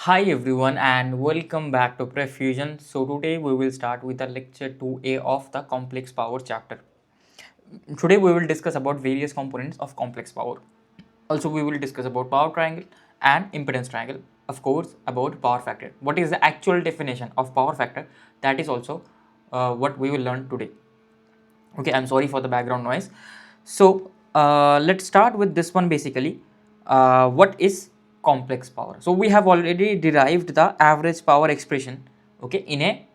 Hi everyone and welcome back to PrepFusion. So today we will start with the lecture 2A of the complex power chapter. Today we will discuss about various components of complex power. Also we will discuss about power triangle and impedance triangle. Of course about power factor. What is the actual definition of power factor? That is also what we will learn today. Okay, I'm sorry for the background noise. So let's start with this one basically. What is complex power? So we have already derived the average power expression, okay, in a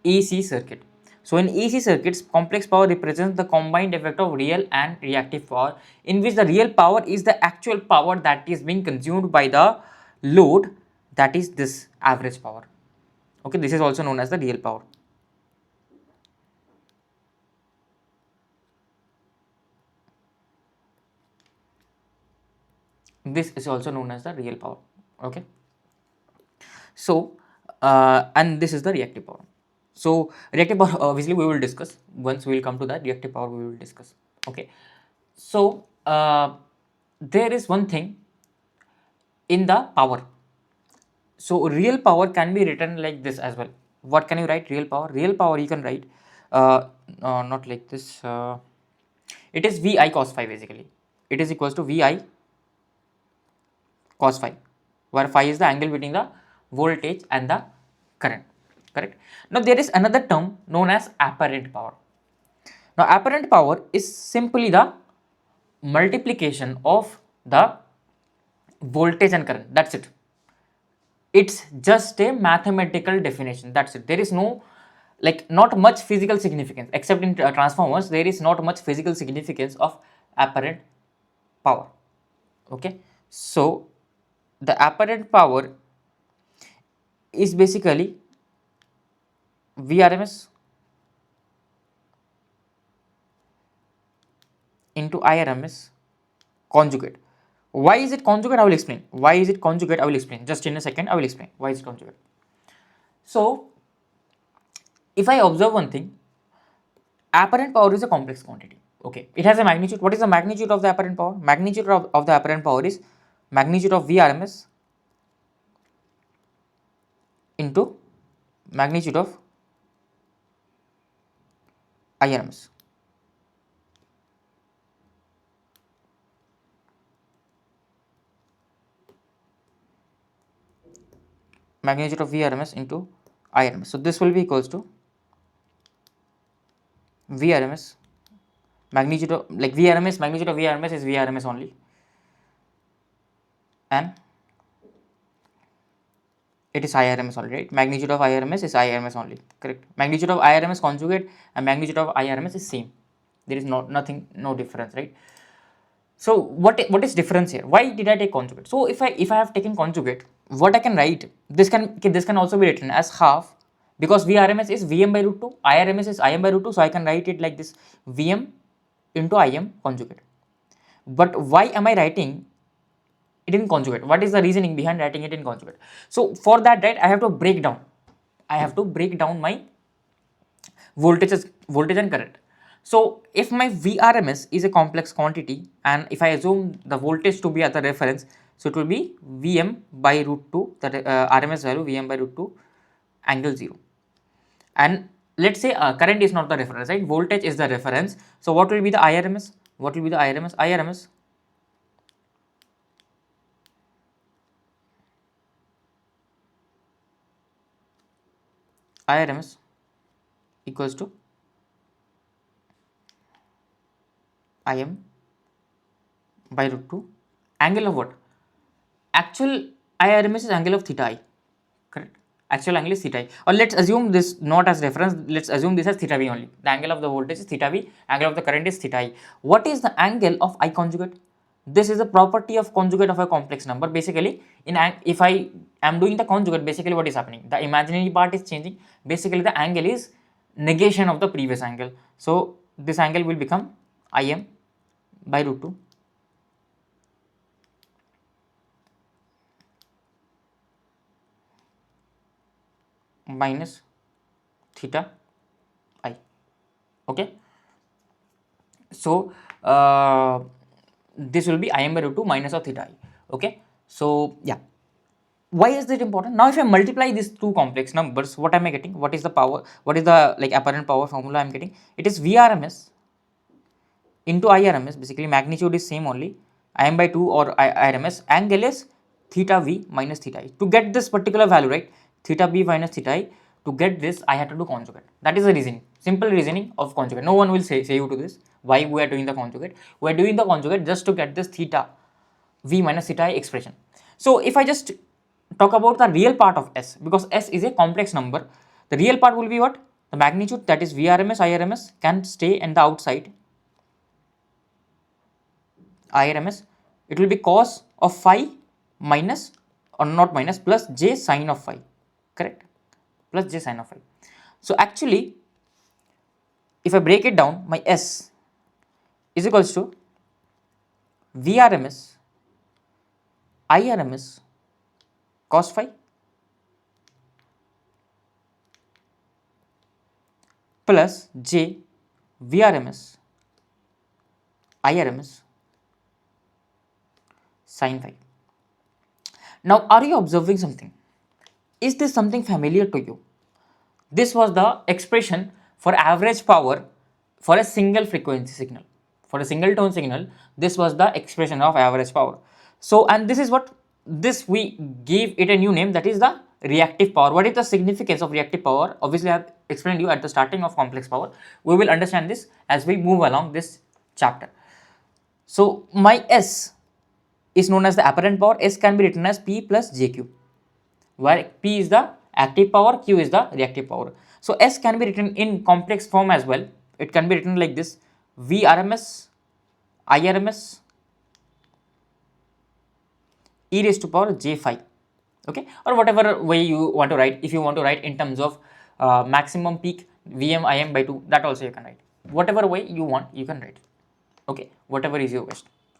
AC circuit. So in AC circuits, complex power represents the combined effect of real and reactive power, in which the real power is the actual power that is being consumed by the load, that is this average power. Okay, this is also known as the real power. This is also known as the real power. Okay, so and this is the reactive power. So reactive power obviously we will discuss once we will come to that. Reactive power we will discuss. Okay, so there is one thing in the power. So real power can be written like this as well. What can you write? Real power. Real power you can write not like this. It is vi cos phi basically. It is equals to vi cos phi, where phi is the angle between the voltage and the current. Correct. Now there is another term known as apparent power. Now apparent power is simply the multiplication of the voltage and current. That's it. It's just a mathematical definition. That's it. There is no, like, not much physical significance except in transformers. There is not much physical significance of apparent power. Okay, so the apparent power is basically Vrms into Irms conjugate. Why is it conjugate? I will explain. Why is it conjugate? I will explain. Just in a second, I will explain why is it conjugate. So, if I observe one thing, apparent power is a complex quantity. Okay, it has a magnitude. What is the magnitude of the apparent power? Magnitude of the apparent power is magnitude of Vrms into magnitude of Irms. Magnitude of Vrms into Irms. So this will be equals to Vrms magnitude of, like, Vrms, magnitude of Vrms is Vrms only, and it is Irms only, right? Magnitude of Irms is Irms only, correct? Magnitude of Irms conjugate and magnitude of Irms is same. There is no difference, right? So what is difference here? Why did I take conjugate? So if I have taken conjugate, what I can write, this can also be written as half, because Vrms is Vm by root 2, Irms is Im by root 2, so I can write it like this: Vm into Im conjugate. But why am I writing it in conjugate? What is the reasoning behind writing it in conjugate? So for that, right, I have to break down my voltage and current. So if my Vrms is a complex quantity, and if I assume the voltage to be at the reference, so it will be Vm by root 2, the RMS value Vm by root 2 angle 0. And let's say current is not the reference, right? Voltage is the reference. So what will be the IRMS? What will be the IRMS? IRMS equals to Im by root 2 angle of what? Actual IRMS is angle of theta I, correct? Actual angle is theta I. Or let's assume this not as reference, let's assume this as theta V only. The angle of the voltage is theta V, angle of the current is theta I. What is the angle of I conjugate? This is a property of conjugate of a complex number. Basically, if I am doing the conjugate, basically what is happening? The imaginary part is changing. Basically, the angle is negation of the previous angle. So this angle will become Im by root 2 minus theta I. Okay, so this will be Im by root 2 minus of theta I. Okay, so yeah, Why is it important? Now if I multiply these two complex numbers, what am I getting? What is the power, what is the like apparent power formula I'm getting? It is Vrms into IRMS. Basically magnitude is same only, Im by 2 or IRMS. Angle is theta v minus theta I. To get this particular value, right, theta b minus theta I, to get this I had to do conjugate. That is the reasoning, simple reasoning of conjugate. No one will say you to this why we are doing the conjugate. We are doing the conjugate just to get this theta v minus theta I expression. So if I just talk about the real part of S, because S is a complex number, the real part will be what? The magnitude, that is Vrms, IRMS can stay in the outside. IRMS, it will be cos of phi minus, or not minus, plus j sine of phi, correct? Plus j sine of phi. So actually, if I break it down, my S is equals to Vrms IRMS cos phi plus j Vrms IRMS sin phi. Now, are you observing something? Is this something familiar to you? This was the expression for average power for a single frequency signal. For a single tone signal, this was the expression of average power. So, and this is what, this we gave it a new name, that is the reactive power. What is the significance of reactive power? Obviously, I have explained you at the starting of complex power. We will understand this as we move along this chapter. So, my S is known as the apparent power. S can be written as P plus JQ, where P is the active power, Q is the reactive power. So S can be written in complex form as well. It can be written like this: Vrms IRMS e raised to power j phi, okay, or whatever way you want to write. If you want to write in terms of maximum peak Vm Im by 2, that also you can write. Whatever way you want, you can write, okay, whatever is your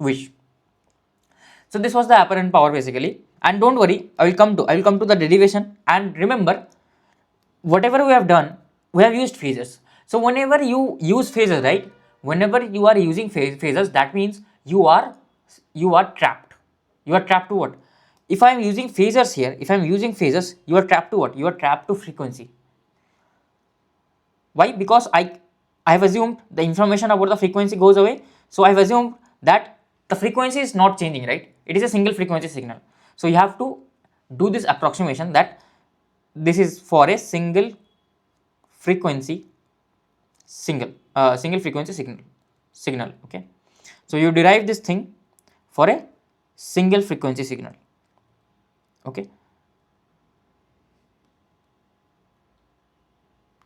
wish. So this was the apparent power basically, and don't worry, I will come to the derivation. And remember, whatever we have done, we have used phasors. So whenever you use phasors, right, whenever you are using phasors, that means you are trapped. You are trapped to what? If I am using phasors here, if I am using phasors, you are trapped to what? You are trapped to frequency. Why? Because I have assumed the information about the frequency goes away. So I have assumed that the frequency is not changing, right? It is a single frequency signal. So you have to do this approximation that this is for a single frequency frequency signal, okay? So you derive this thing for a single frequency signal, okay?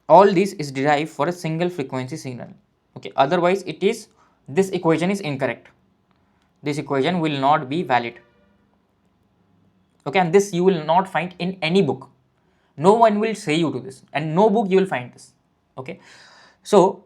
All this is derived for a single frequency signal, okay? Otherwise it is, this equation is incorrect. This equation will not be valid, okay? And this you will not find in any book. No one will say you to this, and no book you will find this, okay? So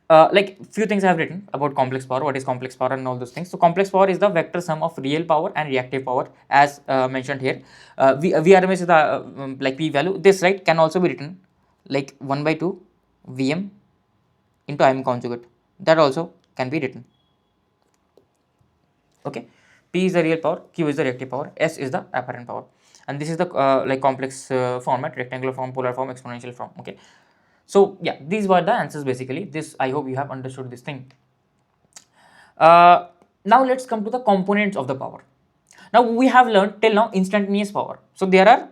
like few things I have written about complex power, what is complex power and all those things. So complex power is the vector sum of real power and reactive power, as mentioned here. Vrms is the like p value. This, right, can also be written like 1 by 2 Vm into Im conjugate. That also can be written, okay? P is the real power, Q is the reactive power, S is the apparent power, and this is the like complex format: rectangular form, polar form, exponential form, okay? So yeah, these were the answers basically. This, I hope you have understood this thing. Now let's come to the components of the power. Now we have learned till now instantaneous power. So there are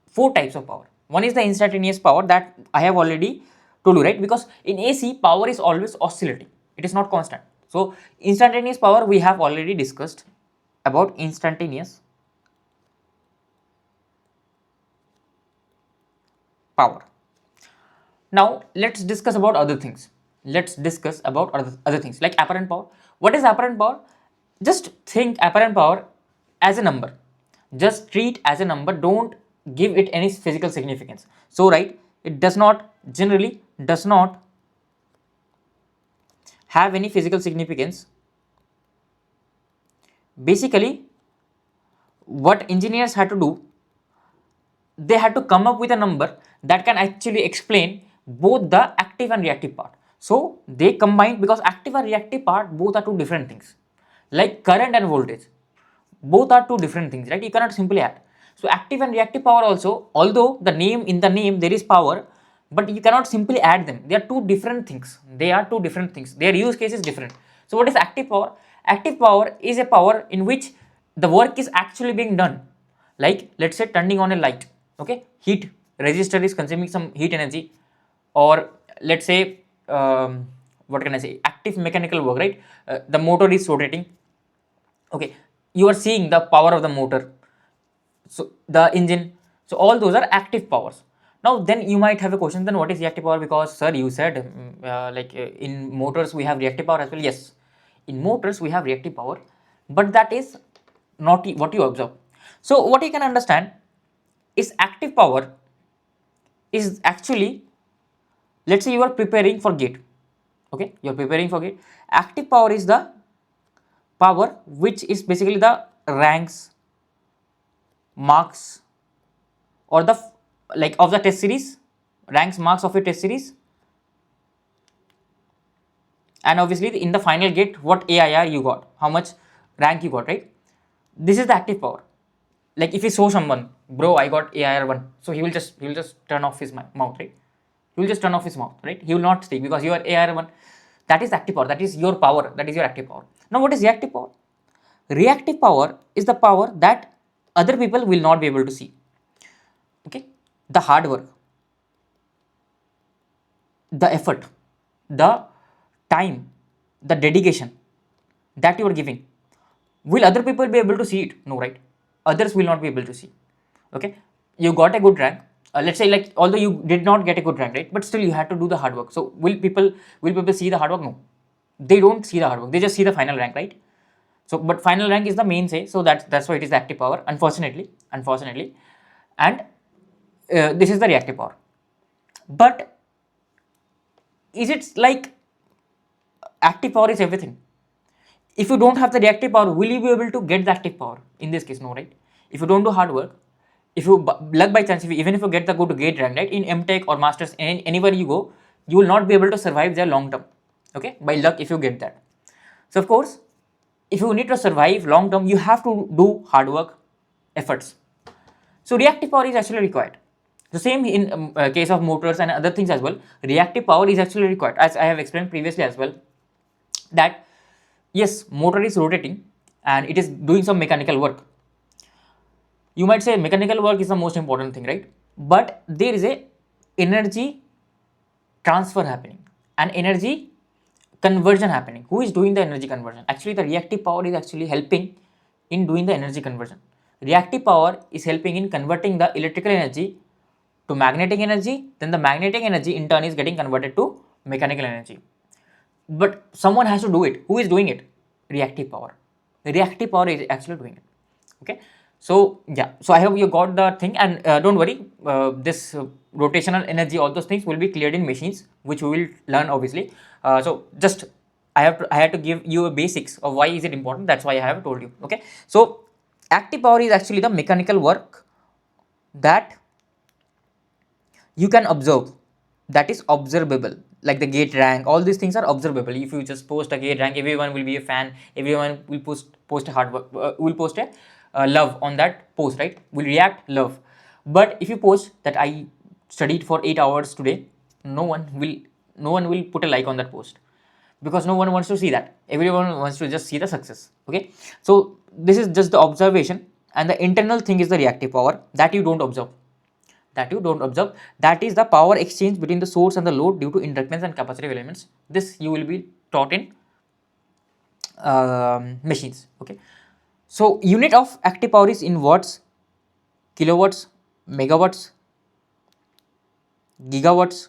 4 types of power. One is the instantaneous power, that I have already told you, right? Because in AC, power is always oscillating, it is not constant. So instantaneous power we have already discussed about instantaneous power. Now let's discuss about other things. Let's discuss about other things like apparent power. What is apparent power? Just think apparent power as a number. Just treat as a number. Don't give it any physical significance. So right, it does not, generally does not have any physical significance. Basically, what engineers had to do, they had to come up with a number that can actually explain both the active and reactive part. So they combined, because active and reactive part both are two different things, like current and voltage, both are two different things, right? You cannot simply add. So active and reactive power also, although in the name there is power, but you cannot simply add them. They are two different things. Their use case is different. So what is active power? Active power is a power in which the work is actually being done. Like let's say turning on a light, okay, heat resistor is consuming some heat energy, or let's say what can I say, active mechanical work, right? The motor is rotating, okay, you are seeing the power of the motor, so the engine, so all those are active powers. Now then you might have a question, then what is reactive power? Because sir, you said in motors we have reactive power as well. Yes, in motors we have reactive power, but that is not what you observe. So what you can understand is active power is actually, let's say you are preparing for gate, okay, you are preparing for gate. Active power is the power which is basically the ranks, marks, or the like of the test series, ranks, marks of a test series, and obviously in the final gate what AIR you got, how much rank you got, right? This is the active power. Like if you show someone, bro, I got AIR 1, so he will just turn off his mouth, right? He will just turn off his mouth, right? He will not speak because you are AIR 1. That is active power. That is your power. That is your active power. Now what is reactive power? Reactive power is the power that other people will not be able to see. Okay, the hard work, the effort, the time, the dedication that you are giving, will other people be able to see it? No, right? Others will not be able to see. Okay, you got a good rank. Let's say, like, although you did not get a good rank, right, but still you had to do the hard work. So will people see the hard work? No, they don't see the hard work. They just see the final rank, right? So but final rank is the main say, so that's why it is the active power, unfortunately. And this is the reactive power. But is it like active power is everything? If you don't have the reactive power, will you be able to get the active power? In this case, no, right? If you don't do hard work, if you luck by chance, even if you get the good gate rank, right, in MTech or masters, anywhere you go, you will not be able to survive there long term. Okay, by luck, if you get that. So of course, if you need to survive long term, you have to do hard work, efforts. So reactive power is actually required. The same in case of motors and other things as well. Reactive power is actually required, as I have explained previously as well, that yes, motor is rotating and it is doing some mechanical work. You might say mechanical work is the most important thing, right? But there is a energy transfer happening, and energy conversion happening. Who is doing the energy conversion? Actually, the reactive power is actually helping in doing the energy conversion. Reactive power is helping in converting the electrical energy to magnetic energy, then the magnetic energy in turn is getting converted to mechanical energy. But someone has to do it. Who is doing it? Reactive power. Reactive power is actually doing it. Okay, so yeah, so I hope you got the thing, and don't worry, this rotational energy, all those things will be cleared in machines, which we will learn obviously. So just I had to give you a basics of why is it important. That's why I have told you. Okay, so active power is actually the mechanical work that you can observe, that is observable, like the gate rank, all these things are observable. If you just post a gate rank, everyone will be a fan, everyone will post a hard work, will post a love on that post, right? Will react love. But if you post that I studied for 8 hours today, no one will put a like on that post, because no one wants to see that. Everyone wants to just see the success. Okay, so this is just the observation, and the internal thing is the reactive power that you don't observe. That is the power exchange between the source and the load due to inductance and capacitive elements. This you will be taught in machines. Okay, so unit of active power is in watts, kilowatts, megawatts, gigawatts.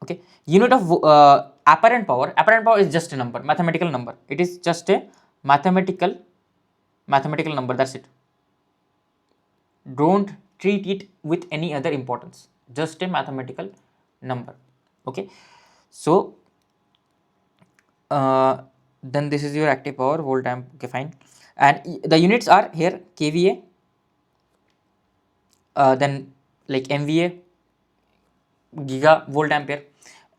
Okay, unit of apparent power is just a number, mathematical number. It is just a mathematical number. That's it. Don't treat it with any other importance, just a mathematical number. Okay, so then this is your active power, volt amp. Okay, fine. And the units are here: kVA, then like MVA, giga, volt ampere.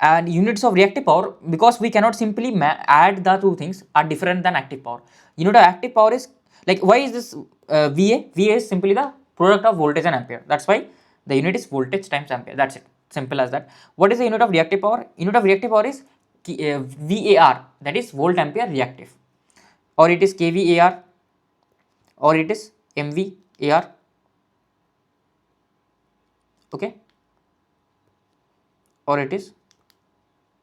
And units of reactive power, because we cannot simply add the two things, are different than active power. Unit of active power is like, why is this VA is simply the product of voltage and ampere. That's why the unit is voltage times ampere. That's it. Simple as that. What is the unit of reactive power? Unit of reactive power is VAR, that is volt ampere reactive, or it is kVAR, or it is MVAR. Okay, or it is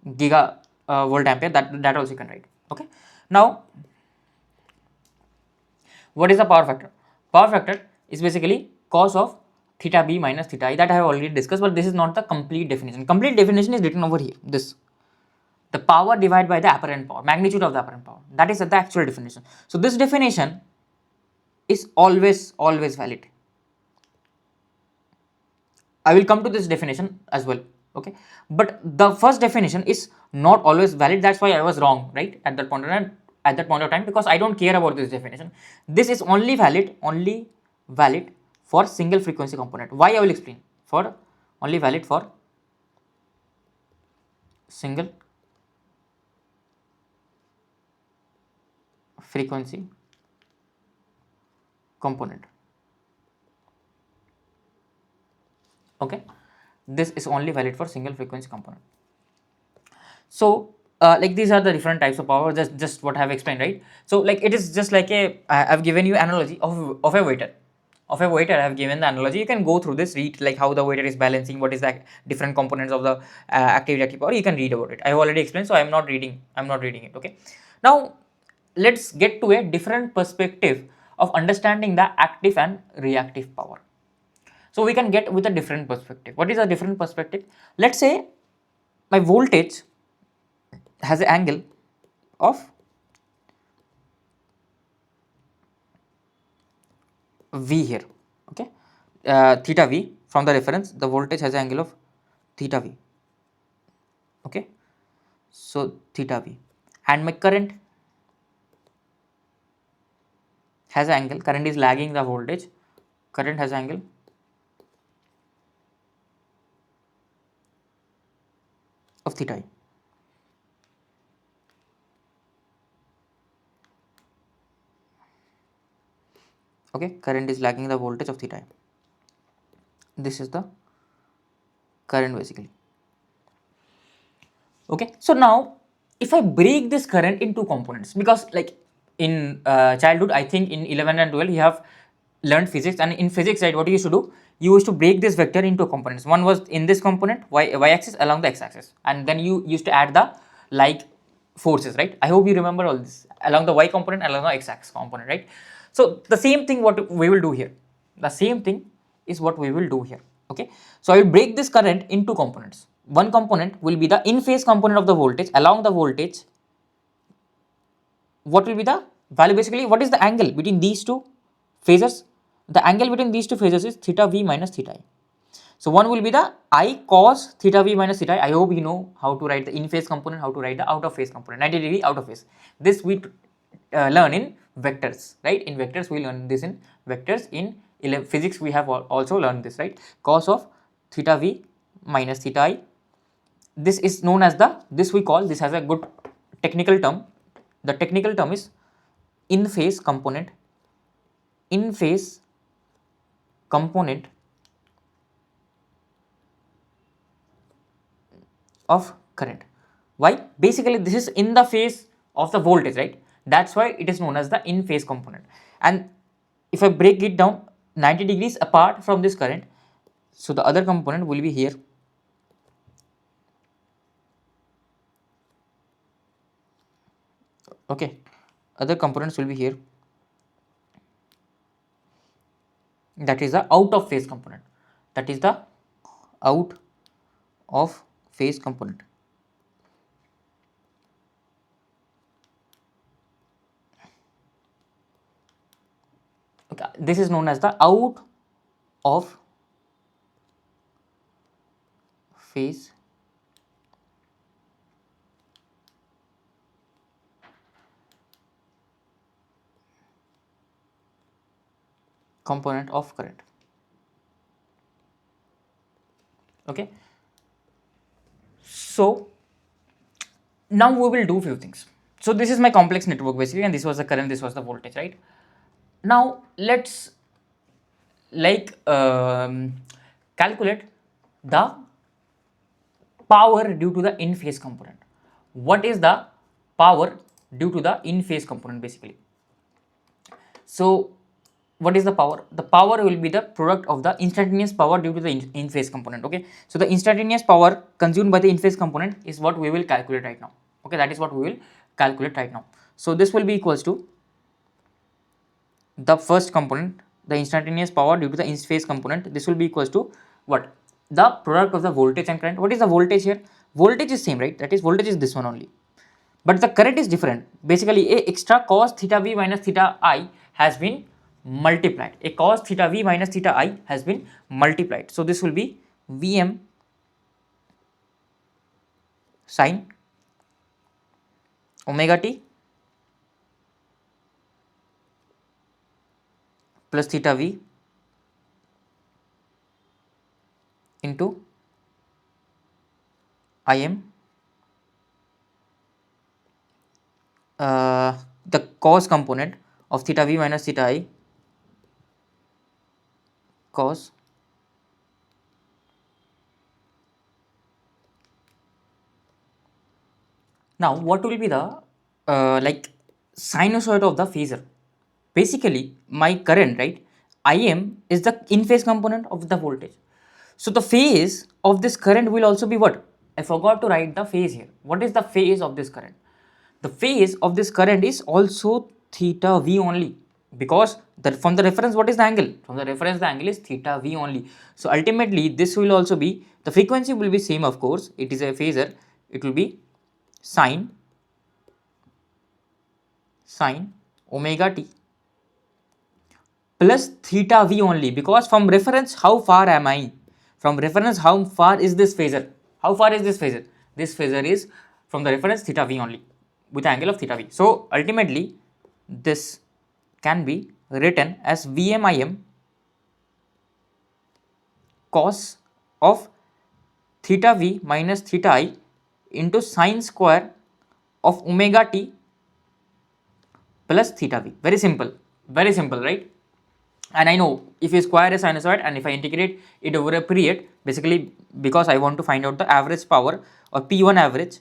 giga volt ampere. That also you can write. Okay, now what is the power factor? Power factor is basically cos of theta b minus theta I, that I have already discussed, but this is not the complete definition. Complete definition is written over here. This, the power divided by the apparent power, magnitude of the apparent power. That is the actual definition. So this definition is always valid. I will come to this definition as well. Okay, but the first definition is not always valid. That's why I was wrong, right, at that point of time. At that point of time, because I don't care about this definition. This is only valid for single frequency component. Why, I will explain. For only valid for single frequency component. Okay, this is only valid for single frequency component. So like these are the different types of power, just what I have explained, right? So like it is just like a, I've given you analogy of a waiter. Of a waiter, I have given the analogy. You can go through this, read like how the waiter is balancing, what is the different components of the active reactive power. You can read about it. I have already explained, so I'm not reading it. Okay, now let's get to a different perspective of understanding the active and reactive power. So we can get with a different perspective. What is a different perspective? Let's say my voltage has an angle of V here. Okay, theta V. From the reference, the voltage has an angle of theta V. Okay, so theta V, and my current has an angle, current is lagging the voltage, current has angle of theta I. Okay, current is lagging the voltage of theta I. This is the current basically. Okay, so now if I break this current into components, because like in childhood, I think in 11 and 12 you have learned physics, and in physics, right, what you used to do, you used to break this vector into components. One was in this component, y axis along the x axis, and then you used to add the like forces, right? I hope you remember all this, along the y component, along the x axis component, right? So the same thing what we will do here, the same thing is what we will do here. Okay, so I will break this current into components. One component will be the in phase component of the voltage. Along the voltage, what will be the value? Basically, what is the angle between these two phases? The angle between these two phases is theta v minus theta I. So one will be the I cos theta v minus theta I. I hope you know how to write the in phase component, how to write the out of phase component, 90 degree out of phase. This we learn in vectors, right? In vectors we learn this in vectors. In physics we have also learned this, right? Cos of theta v minus theta I. This is known as the, this we call, this has a good technical term. The technical term is in phase component. In phase component of current. Why? Basically this is in the phase of the voltage, right? That's why it is known as the in phase component. And if I break it down 90 degrees apart from this current, so the other component will be here. Okay, other components will be here. That is the out of phase component. That is the out of phase component. Okay, this is known as the out of phase component of current. Okay, so now we will do few things. So this is my complex network basically, and this was the current, this was the voltage, right? Now let's calculate the power due to the in phase component. What is the power due to the in phase component basically? So what is the power? The power will be the product of the instantaneous power due to the in phase component. Okay, so the instantaneous power consumed by the in phase component is what we will calculate right now. Okay, that is what we will calculate right now. So this will be equals to the first component, the instantaneous power due to the in phase component. This will be equals to what? The product of the voltage and current. What is the voltage here? Voltage is same, right? That is voltage is this one only, but the current is different. Basically a extra cos theta v minus theta I has been multiplied. A cos theta v minus theta I has been multiplied. So this will be Vm sin omega t plus theta v into Im, the cos component of theta v minus theta I cos Now, what will be the sinusoid of the phasor? Basically, my current, right? Im is the in phase component of the voltage. So the phase of this current will also be what? I forgot to write the phase here. What is the phase of this current? The phase of this current is also theta v only, because from the reference, what is the angle? From the reference, the angle is theta v only. So ultimately, this will also be, the frequency will be same, of course. It is a phasor. It will be sine omega t plus theta v only, because from reference, how far am I? From reference, how far is this phasor? How far is this phasor? This phasor is from the reference theta v only with the angle of theta v. So ultimately, this can be written as Vm cos of theta v minus theta I into sine square of omega t plus theta v. Very simple, right? And I know if you square a sinusoid and if I integrate it over a period, basically because I want to find out the average power or P1 average,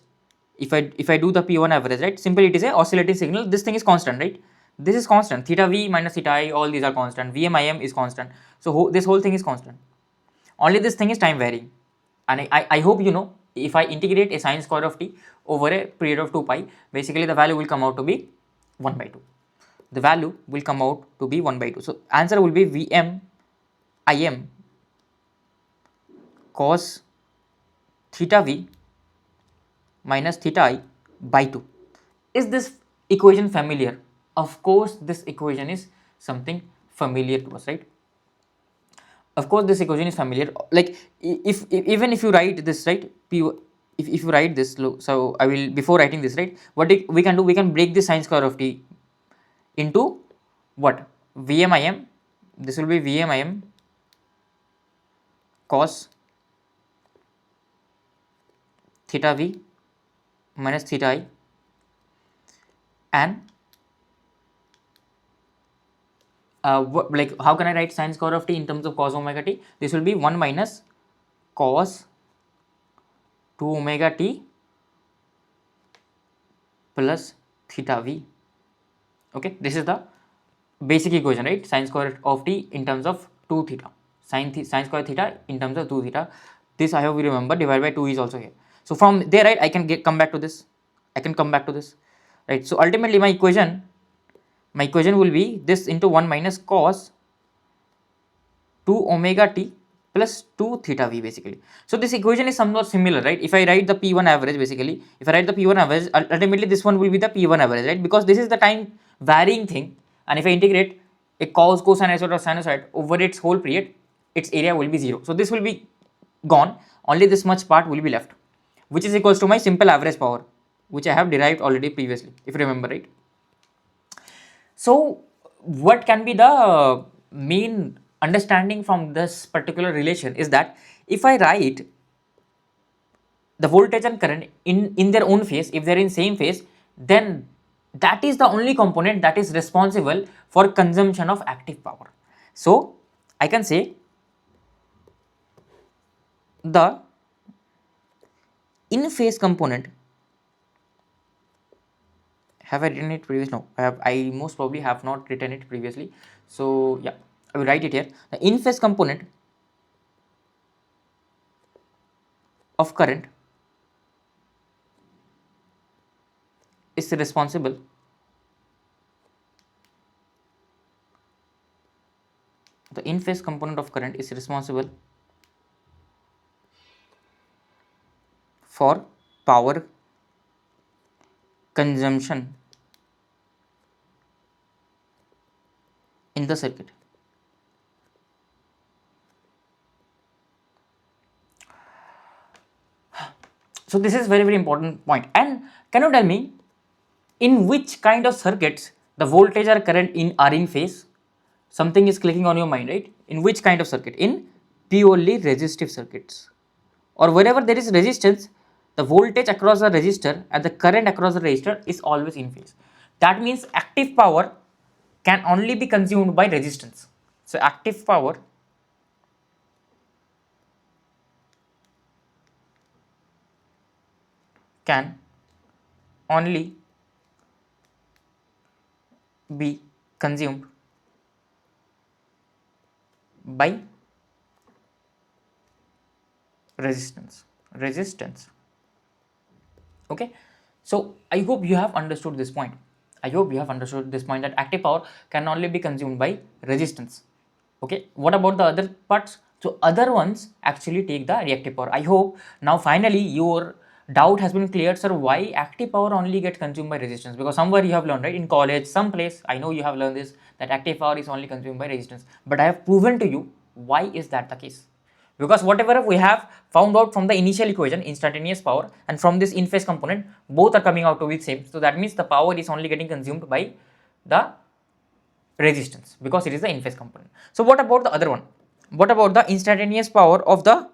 if I do the P1 average, right, simply it is a oscillating signal. This thing is constant, right? This is constant. Theta v minus theta I, all these are constant. Vm is constant. So this whole thing is constant. Only this thing is time varying. And I hope you know, if I integrate a sine square of t over a period of 2 pi, basically the value will come out to be 1 by 2. The value will come out to be 1 by 2. So answer will be Vm Im cos theta v minus theta I by 2. Is this equation familiar? Of course, this equation is something familiar to us, right? Of course, this equation is familiar. Like if even if you write this, right, if you write this, so I will, before writing this, right, what we can do, we can break this sine square of t into what? Vm. This will be Vm cos theta v minus theta I, and like how can I write sine square of t in terms of cos omega t? This will be 1 minus cos 2 omega t plus theta v. Okay, this is the basic equation, right? Sine square of t in terms of 2 theta, sine square theta in terms of 2 theta. This I hope you remember. Divided by 2 is also here. So from there, right, I can come back to this. Right? So ultimately, my equation will be this into 1 minus cos 2 omega t plus 2 theta v basically. So this equation is somewhat similar, right? If I write the P1 average, basically, if I write the P1 average, ultimately this one will be the P1 average, right? Because this is the time varying thing, and if I integrate a cosinusoid or sinusoid over its whole period, its area will be 0. So this will be gone. Only this much part will be left, which is equals to my simple average power, which I have derived already previously, if you remember, right? So what can be the main understanding from this particular relation is that if I write the voltage and current in their own phase, if they're in same phase, then that is the only component that is responsible for consumption of active power. So I can say the in phase component, have I written it previously? No, I most probably have not written it previously. So yeah, I will write it here. The in phase component of current is responsible the in phase component of current is responsible for power consumption in the circuit. So this is very important point. And can you tell me in which kind of circuits the voltage or current are in phase? Something is clicking on your mind, right? In which kind of circuit? In purely resistive circuits, or wherever there is resistance, the voltage across the resistor and the current across the resistor is always in phase. That means active power can only be consumed by resistance. So active power can only be consumed by resistance. Okay, so I hope you have understood this point. I hope you have understood this point, that active power can only be consumed by resistance. Okay, what about the other parts? So other ones actually take the reactive power. I hope now finally your doubt has been cleared, sir, why active power only gets consumed by resistance, because somewhere you have learned, right, in college, some place, I know you have learned this, that active power is only consumed by resistance, but I have proven to you why is that the case. Because whatever we have found out from the initial equation, instantaneous power, and from this in phase component, both are coming out to be same. So that means the power is only getting consumed by the resistance, because it is the in phase component. So what about the other one? What about the instantaneous power of the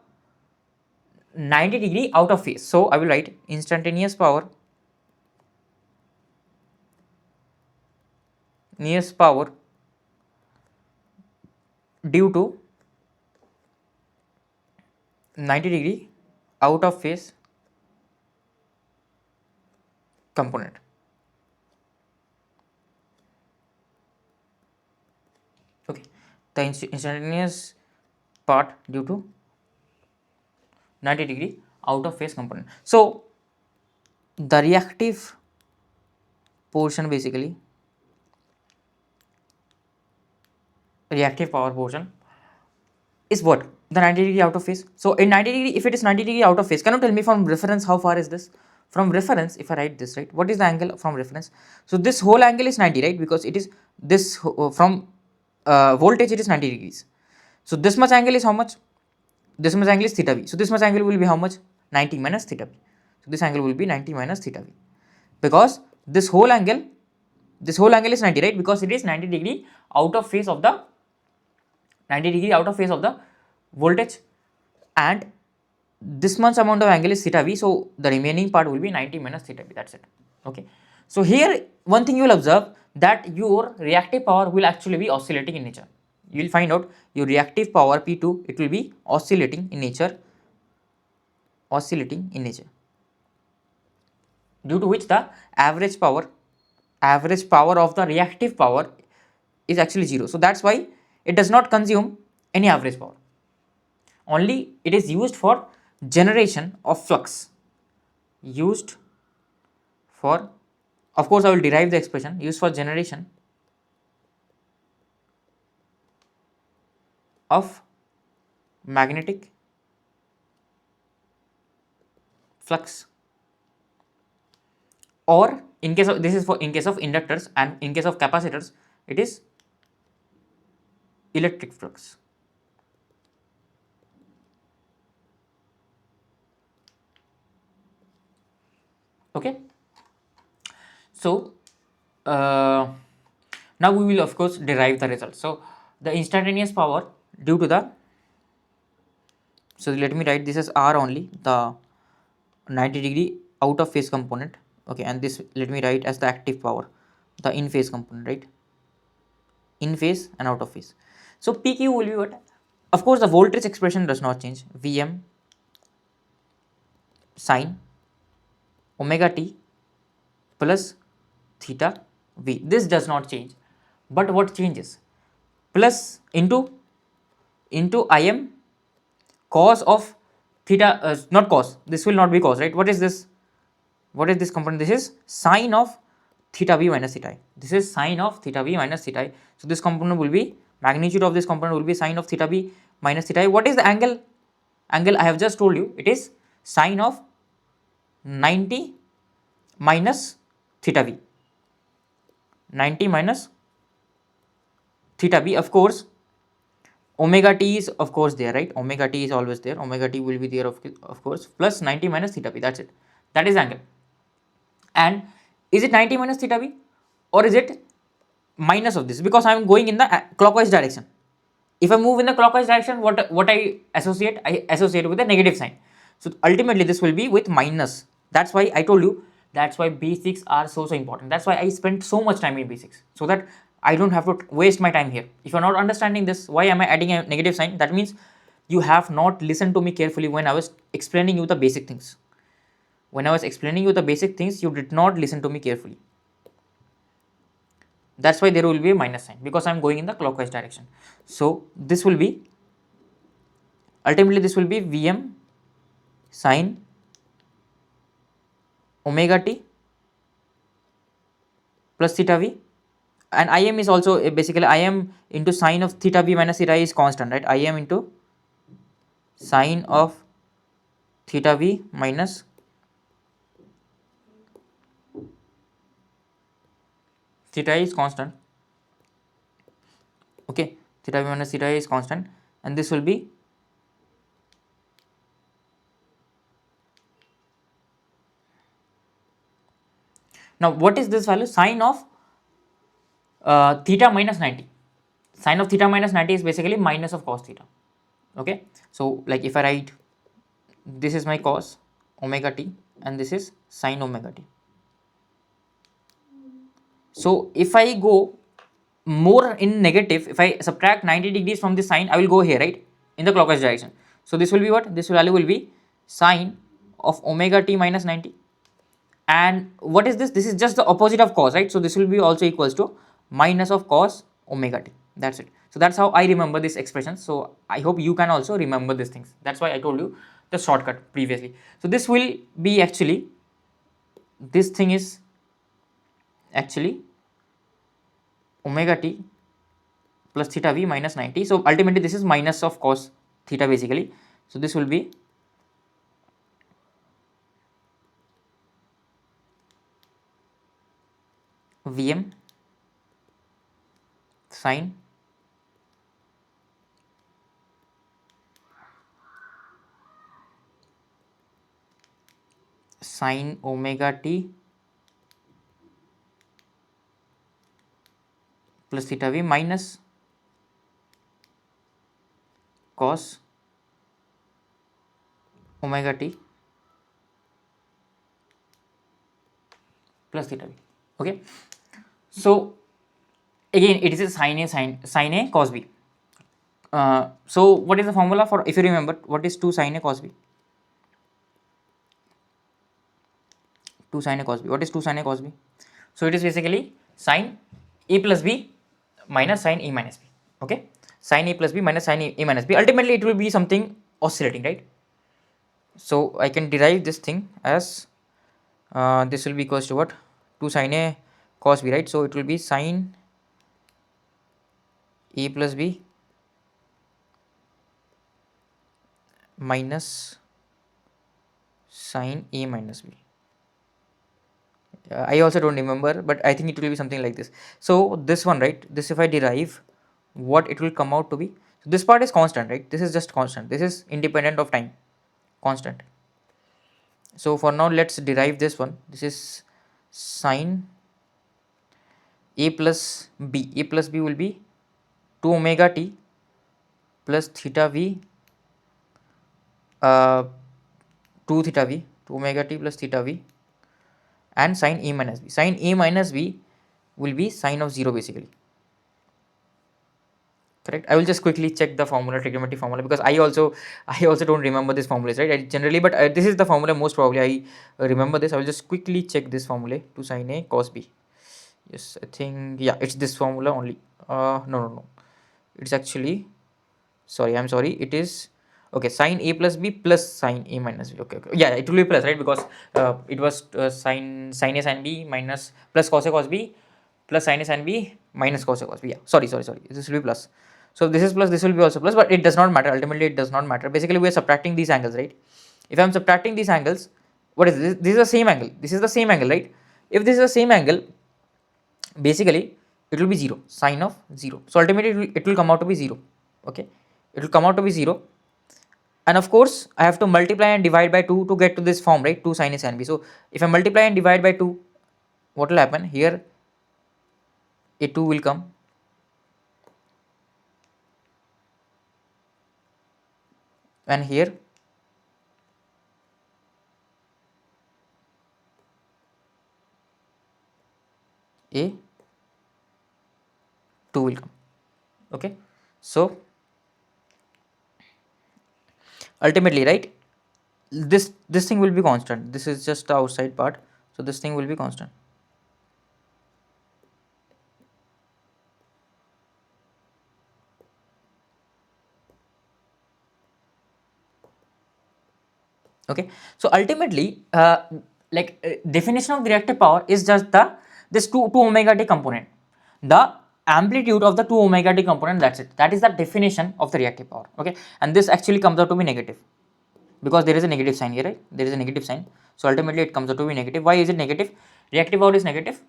90-degree out of phase? So I will write instantaneous power due to 90-degree out of phase component. Okay, the instantaneous part due to 90-degree out of phase component. So the reactive portion, basically reactive power portion, is what? The 90-degree out of phase. So in 90-degree, if it is 90-degree out of phase, can you tell me from reference how far is this? From reference, if I write this, right, what is the angle from reference? So this whole angle is 90, right, because it is this from voltage, it is 90 degrees. So this much angle is how much? This much angle is theta v. So this much angle will be how much? 90 minus theta v. So this angle will be 90 minus theta v, because this whole angle is 90, right, because it is 90-degree out of phase of the 90-degree out of phase of the voltage, and this much amount of angle is theta v. So the remaining part will be 90 minus theta v. That's it. Okay. So here one thing you will observe, that your reactive power will actually be oscillating in nature. You will find out your reactive power P2, it will be oscillating in nature, due to which the average power of the reactive power is actually 0. So that's why it does not consume any average power. Only it is used for generation of flux. Used for, of course, I will derive the expression, used for generation of magnetic flux, or in case of, this is for in case of inductors, and in case of capacitors it is electric flux. Okay. So now we will of course derive the result. So the instantaneous power due to the, so let me write this as R only, the 90-degree out of phase component Okay, and this let me write as the active power, the in phase component, right? In phase and out of phase. So PQ will be what? Of course, the voltage expression does not change. Vm sine omega t plus theta v. This does not change. But what changes? Plus into Im cos of theta, not cos. This will not be cos, right? What is this? What is this component? This is sine of theta v minus theta I. This is sine of theta v minus theta I. So this component will be, magnitude of this component will be sine of theta v minus theta I. What is the angle? Angle I have just told you, it is sine of 90 minus theta v. 90 minus theta v, of course, omega t is of course there, right? Omega t is always there. Omega t will be there of course, plus 90 minus theta v. That's it. That is angle. And is it 90 minus theta v or is it minus of this? Because I am going in the clockwise direction. If I move in the clockwise direction, what I associate? I associate with the negative sign. So ultimately this will be with minus. That's why I told you, that's why basics are so important. That's why I spent so much time in basics, so that I don't have to waste my time here. If you're not understanding this, why am I adding a negative sign? That means you have not listened to me carefully when I was explaining you the basic things. When I was explaining you the basic things, you did not listen to me carefully. That's why there will be a minus sign, because I am going in the clockwise direction. So this will be, ultimately this will be Vm sine omega t plus theta v, and Im is also basically Im into sine of theta v minus theta I is constant, right? Im into sine of theta v minus theta I is constant. Okay, theta v minus theta I is constant, and this will be now what is this value? Sine of theta minus 90. Sine of theta minus 90 is basically minus of cos theta. Okay, so like if I write, this is my cos omega t and this is sine omega t. So if I go more in negative, if I subtract 90 degrees from the sine, I will go here, right, in the clockwise direction. So this will be what? This value will be sine of omega t minus 90. And what is this? This is just the opposite of cos, right? So this will be also equals to minus of cos omega t. That's it. So that's how I remember this expression. So I hope you can also remember these things. That's why I told you the shortcut previously. So this will be actually, this thing is actually omega t plus theta v minus 90. So ultimately this is minus of cos theta basically. So this will be Vm sine sine omega t plus theta v minus cos omega t plus theta v. Okay, so again it is a sine a cos b. So what is the formula for, if you remember, what is 2 sine a cos b? 2 sine a cos b. What is 2 sine a cos b? So it is basically sine a plus b minus sine a minus b. Okay, sine a plus b minus sine a minus b. Ultimately it will be something oscillating, right? So I can derive this thing as this will be equals to what? 2 sine a cos b, right? So it will be sine a plus b minus sine a minus b. I also don't remember, but I think it will be something like this. So this one, right, this if I derive, what it will come out to be, so this part is constant, right? This is just constant, this is independent of time, constant. So for now let's derive this one. This is sine a plus b. A plus b will be 2 omega t plus theta v 2 theta v, 2 omega t plus theta v and sine A minus B. Sine A minus B will be sine of 0 basically. Correct. I will just quickly check the formula, trigonometry formula, because I also don't remember this formulas, right? I generally, but this is the formula most probably I remember this. I will just quickly check this formula to sine A cos B. Yes, I think, yeah, it's this formula only. No. It's actually, sorry, I'm sorry. It is, okay, sine A plus B plus sine A minus B. Okay. Yeah, it will be plus, right? Because it was sine A sine B minus plus cos A cos B plus sin A sin B minus cos A cos B. Yeah, sorry. This will be plus. So this is plus, this will be also plus, but it does not matter. Ultimately, it does not matter. Basically, we are subtracting these angles, right? If I am subtracting these angles, what is this? This is the same angle. This is the same angle, right? If this is the same angle, basically it will be 0, sine of 0. So ultimately, it will come out to be 0. Okay, it will come out to be 0. And of course, I have to multiply and divide by 2 to get to this form, right? 2 sin A sin B. So if I multiply and divide by 2, what will happen here? A2 will come, and here A2 will come. Okay, so ultimately, right, this thing will be constant. This is just the outside part, so this thing will be constant. Okay, so ultimately, definition of the reactive power is just the this 2 omega t component, the amplitude of the 2 omega t component. That's it. That is the definition of the reactive power. Okay, and this actually comes out to be negative because there is a negative sign here, right? There is a negative sign, so ultimately it comes out to be negative. Why is it negative? Reactive power is negative.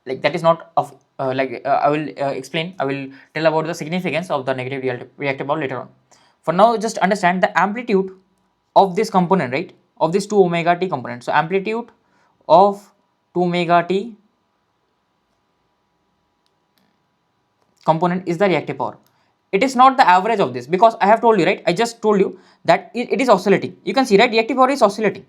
Like, that is not of I will explain. I will tell about the significance of the negative reactive power later on. For now, just understand the amplitude of this component, right, of this 2 omega t component. So amplitude of 2 omega t component is the reactive power. It is not the average of this, because I have told you, right, I just told you that it is oscillating. You can see, right, reactive power is oscillating.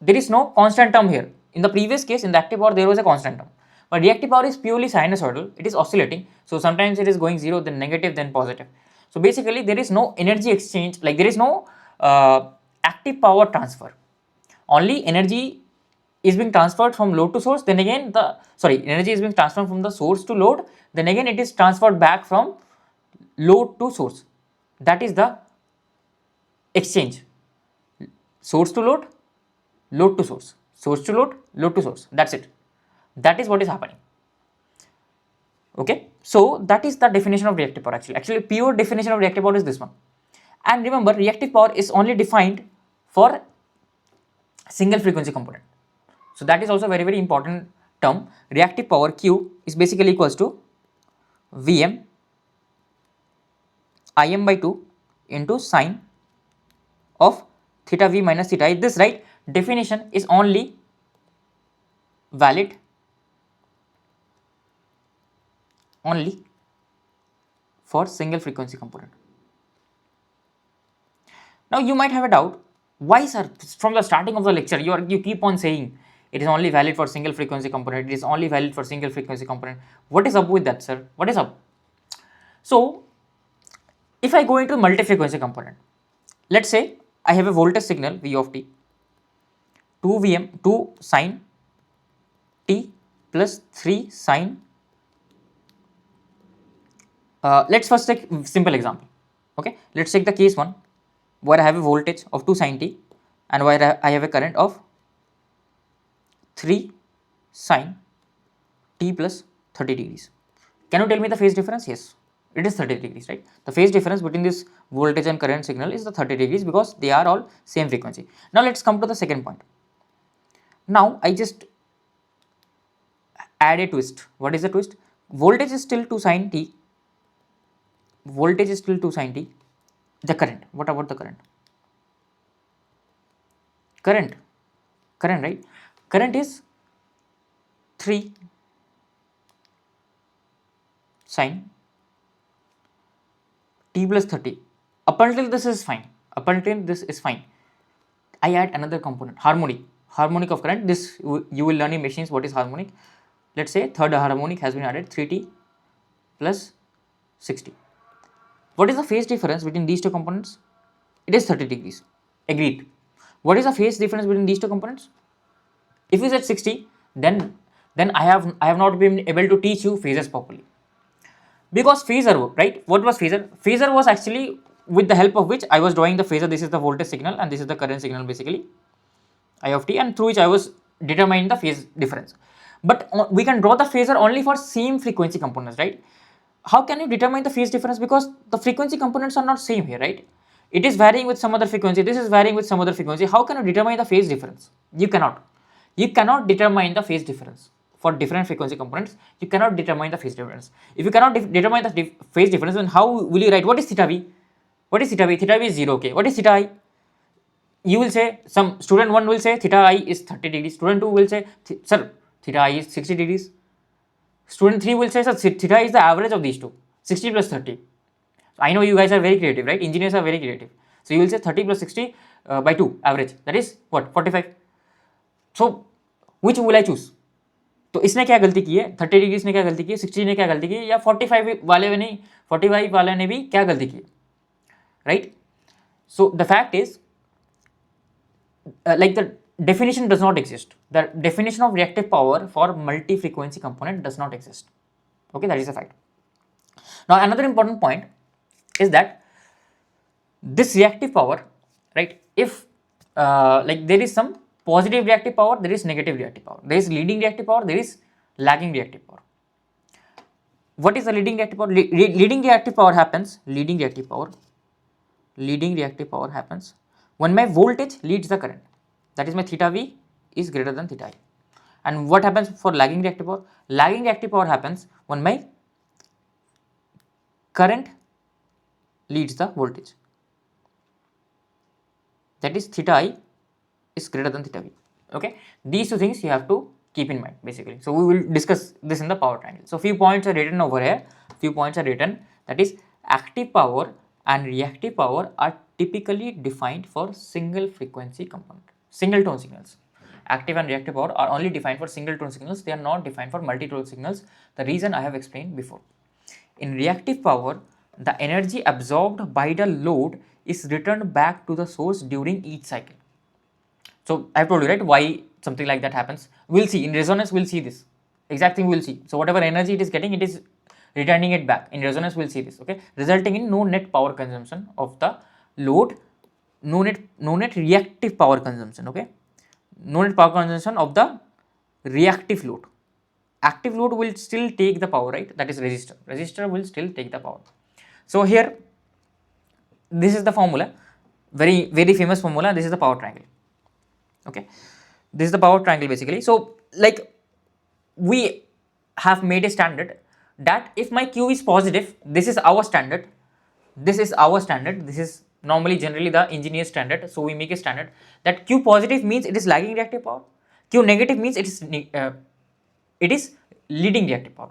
There is no constant term here. In the previous case, in the active power, there was a constant term. But reactive power is purely sinusoidal. It is oscillating. So sometimes it is going 0, then negative, then positive. So basically, there is no energy exchange, like there is no active power transfer. Only energy is being transferred from load to source. Then again, energy is being transferred from the source to load. Then again, it is transferred back from load to source. That is the exchange. Source to load, load to source, source to load to source. That's it. That is what is happening. Okay, so that is the definition of reactive power. Actually pure definition of reactive power is this one. And remember, reactive power is only defined for single frequency component. So that is also very important term. Reactive power Q is basically equals to Vm Im by 2 into sine of theta v minus theta I. This, right, definition is only valid only for single frequency component. Now you might have a doubt, why sir, from the starting of the lecture you keep on saying it is only valid for single frequency component, it is only valid for single frequency component. What is up with that, sir? What is up? So if I go into multi-frequency component, let's say I have a voltage signal V of t, 2 Vm 2 sine t plus 3 sine. Let's first take simple example. Okay, let's take the case 1 where I have a voltage of 2 sine t and where I have a current of 3 sine t plus 30 degrees. Can you tell me the phase difference? Yes, it is 30 degrees, right? The phase difference between this voltage and current signal is the 30 degrees because they are all same frequency. Now let's come to the second point. Now I just add a twist. What is the twist? Voltage is still 2 sine t. Voltage is still 2 sine t. The current, what about the current? Current, right? Current is 3 sine t plus 30. Up until this is fine. Up until this is fine. I add another component, harmonic. harmonic of current. This you will learn in machines what is harmonic. Let's say third harmonic has been added, 3t plus 60. What is the phase difference between these two components? It is 30 degrees. Agreed. What is the phase difference between these two components? If you said 60, then I have not been able to teach you phases properly. Because phasor, right? What was phasor? Phasor was actually with the help of which I was drawing the phasor. This is the voltage signal and this is the current signal basically, I of t, and through which I was determining the phase difference. But we can draw the phasor only for same frequency components, right? How can you determine the phase difference? Because the frequency components are not same here, right? It is varying with some other frequency, this is varying with some other frequency. How can you determine the phase difference? You cannot. You cannot determine the phase difference for different frequency components. You cannot determine the phase difference. If you cannot determine the phase difference, then how will you write what is theta v? What is theta v? Theta v is 0, okay. What is theta I? You will say, some student 1 will say theta I is 30 degrees, student 2 will say sir theta I is 60 degrees, student 3 will say sir theta is the average of these two, 60 plus 30. I know you guys are very creative, right? Engineers are very creative. So you will say 30 plus 60 by 2 average, that is what, 45. So which will I choose? तो इसने क्या गलती की है, 30 degree ने क्या गलती की है, 60 ने क्या गलती की है, या 45 वाले ने 45 वाले ने भी क्या गलती की है, right? So the fact is like the definition does not exist. The definition of reactive power for multi-frequency component does not exist. Okay, that is a fact. Now another important point is that this reactive power, right? If like there is some positive reactive power, there is negative reactive power. There is leading reactive power, there is lagging reactive power. What is the leading reactive power? Leading reactive power happens. Leading reactive power happens when my voltage leads the current, that is my theta v is greater than theta I. And what happens for lagging reactive power? Lagging reactive power happens when my current leads the voltage, that is theta I is greater than theta v. Okay, these two things you have to keep in mind basically. So we will discuss this in the power triangle. So few points are written over here, few points are written, that is active power and reactive power are typically defined for single frequency component, single tone signals. Active and reactive power are only defined for single tone signals, they are not defined for multi-tone signals. The reason I have explained before. In reactive power, the energy absorbed by the load is returned back to the source during each cycle. So I have told you, right, why something like that happens. We'll see in resonance, we'll see this exact thing, we'll see. So whatever energy it is getting, it is returning it back. In resonance we'll see this, okay, resulting in no net power consumption of the load, no net reactive power consumption, okay, no net power consumption of the reactive load. Active load will still take the power, right, that is resistor will still take the power. So here this is the formula, very famous formula, this is the power triangle, okay, this is the power triangle basically. So like we have made a standard that if my Q is positive, this is our standard, this is normally generally the engineer standard. So we make a standard that Q positive means it is lagging reactive power, Q negative means it is leading reactive power.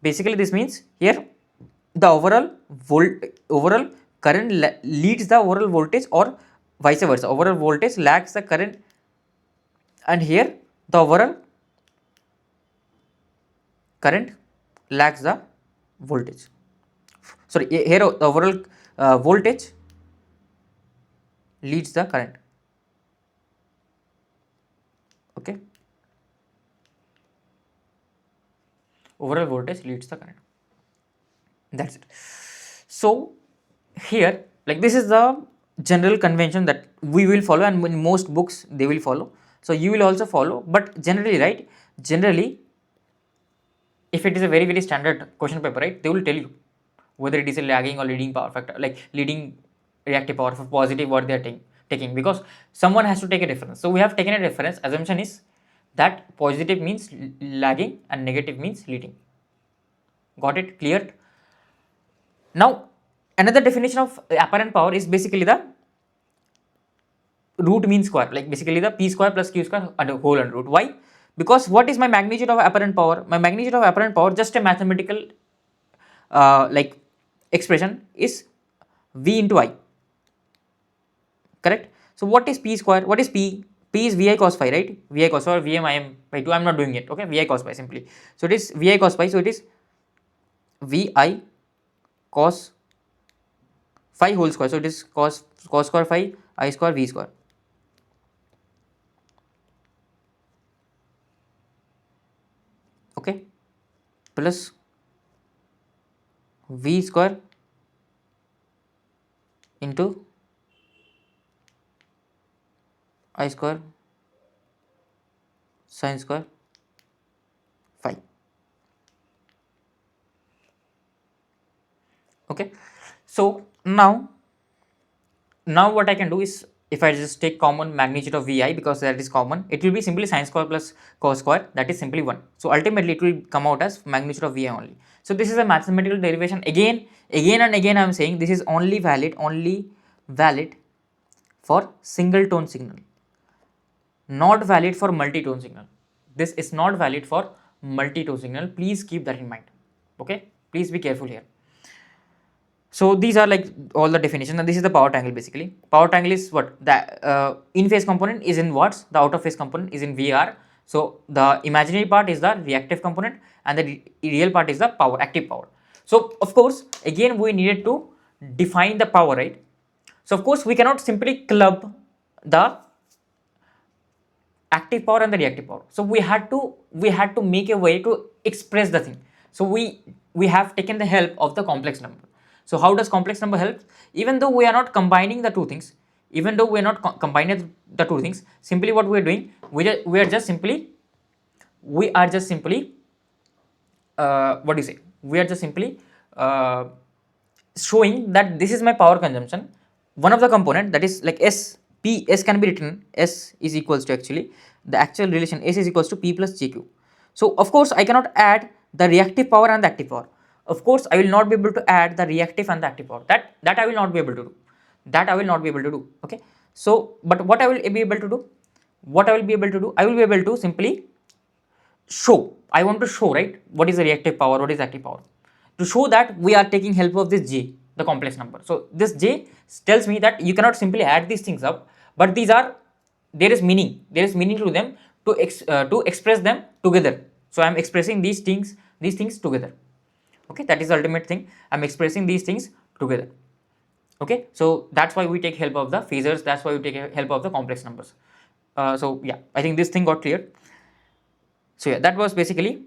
Basically this means here the overall current leads the overall voltage, or vice versa, overall voltage lags the current, and here the overall current lags the voltage. Sorry, here the overall voltage leads the current, okay, overall voltage leads the current, that's it. So here, like this is the general convention that we will follow, and in most books they will follow, so you will also follow. But generally, right, generally if it is a very standard question paper, right, they will tell you whether it is a lagging or leading power factor, like leading reactive power for positive what they are taking, because someone has to take a reference. So we have taken a reference. Assumption is that positive means lagging and negative means leading. Got it? Clear? Now another definition of apparent power is basically the root mean square, like basically the p square plus q square and whole under root. Why? Because what is my magnitude of apparent power? My magnitude of apparent power, just a mathematical like expression, is v into I, correct? So what is p square? What is p? P is Vi cos phi, right? Vi cos phi or Vm Im by 2. I'm not doing it. Okay, Vi cos phi simply. So it is Vi cos phi. So it is Vi cos phi whole square. So it is cos square phi I square V square. Okay, plus V square into I square sin square phi. Okay, so now what I can do is, if I just take common magnitude of Vi, because that is common, it will be simply sin square plus cos square, that is simply 1. So ultimately it will come out as magnitude of Vi only. So this is a mathematical derivation. Again and again I am saying this is only valid for single tone signal, not valid for multi-tone signal. This is not valid for multi-tone signal. Please keep that in mind. Okay, please be careful here. So these are like all the definition, and this is the power triangle basically. Power triangle is what? The in phase component is in watts, the out of phase component is in VR. So the imaginary part is the reactive component and the real part is the power, active power. So of course again we needed to define the power, right? So of course we cannot simply club the active power and the reactive power. So we had to make a way to express the thing. So we have taken the help of the complex number. So how does complex number help? Even though we are not combining the two things, combining the two things, simply what we are doing, we are just simply what do you say? We are just simply uh, showing that this is my power consumption. One of the component, that is like S can be written, S is equals to, actually the actual relation S is equals to P plus JQ. So of course I cannot add the reactive power and the active power. Of course I will not be able to add the reactive and the active power. That I will not be able to do. That I will not be able to do. Okay. So but what I will be able to do? What I will be able to do? I will be able to simply show. I want to show, right, what is the reactive power, what is active power. To show that, we are taking help of this J, the complex number. So this J tells me that you cannot simply add these things up, but there is meaning to them, to express them together. So I am expressing these things together. Okay, that is the ultimate thing. I am expressing these things together. Okay, so that's why we take help of the phasors, that's why we take help of the complex numbers. So yeah, I think this thing got clear. So yeah, that was basically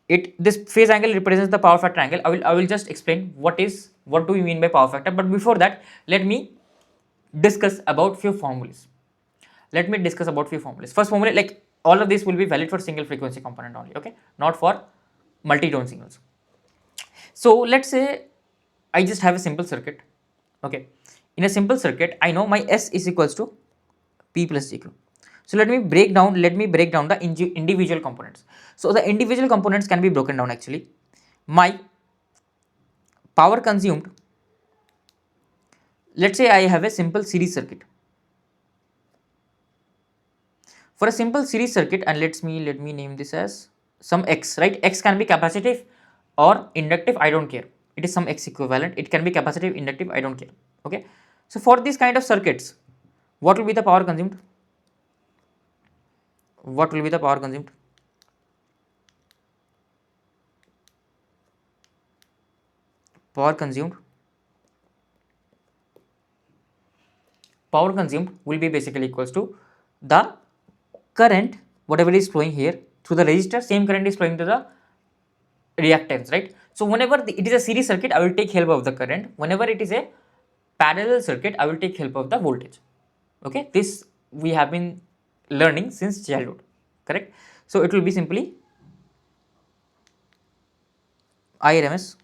it. This phase angle represents the power factor angle. I will just explain what do we mean by power factor. But before that, let me discuss about few formulas. First formula, like all of this will be valid for single frequency component only. Okay, not for multi-tone signals. So let's say I just have a simple circuit. Okay, in a simple circuit, I know my S is equals to P plus GQ. So let me break down the individual components. So the individual components can be broken down actually. My power consumed, let's say I have a simple series circuit. For a simple series circuit, and let me name this as some X, right? X can be capacitive or inductive, I don't care. It is some X equivalent. It can be capacitive, inductive, I don't care. Okay. So for this kind of circuits, what will be the power consumed? What will be the power consumed? Power consumed will be basically equals to the current, whatever is flowing here through the resistor, same current is flowing to the reactance, right? So whenever it is a series circuit, I will take help of the current. Whenever it is a parallel circuit, I will take help of the voltage. Okay, this we have been learning since childhood, correct? So it will be simply IRMS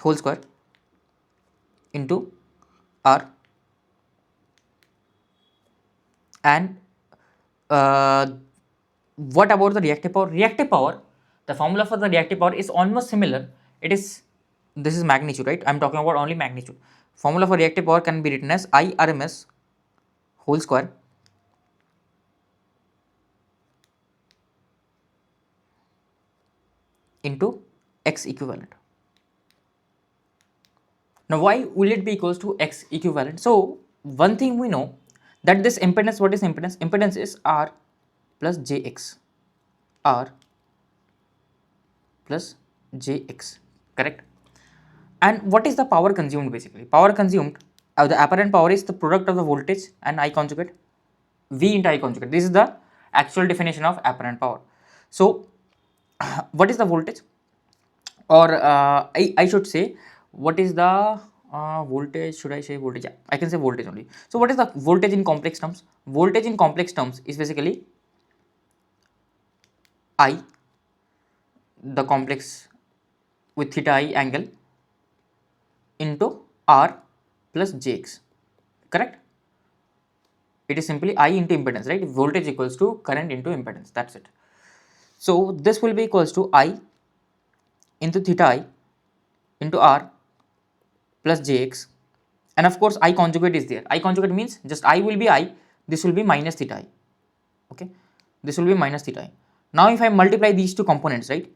whole square into R, and uh, what about the reactive power? Reactive power, the formula for the reactive power is almost similar. It is, this is magnitude, right? I'm talking about only magnitude. Formula for reactive power can be written as IRMS whole square into X equivalent. Now why will it be equals to X equivalent? So one thing we know, that this impedance, what is impedance? Impedance is R plus Jx, R plus Jx, correct? And what is the power consumed basically? Power consumed, the apparent power is the product of the voltage and I conjugate, V into I conjugate. This is the actual definition of apparent power. So what is the voltage? Or I should say, what is the voltage? Should I say voltage? Yeah, I can say voltage only. So what is the voltage in complex terms? Voltage in complex terms is basically I, the complex with theta I angle, into R plus Jx, correct? It is simply I into impedance, right? Voltage equals to current into impedance, that's it. So this will be equals to I into theta I into R plus Jx, and of course I conjugate is there. I conjugate means just I will be I, this will be minus theta I, okay? This will be minus theta I. Now if I multiply these two components, right,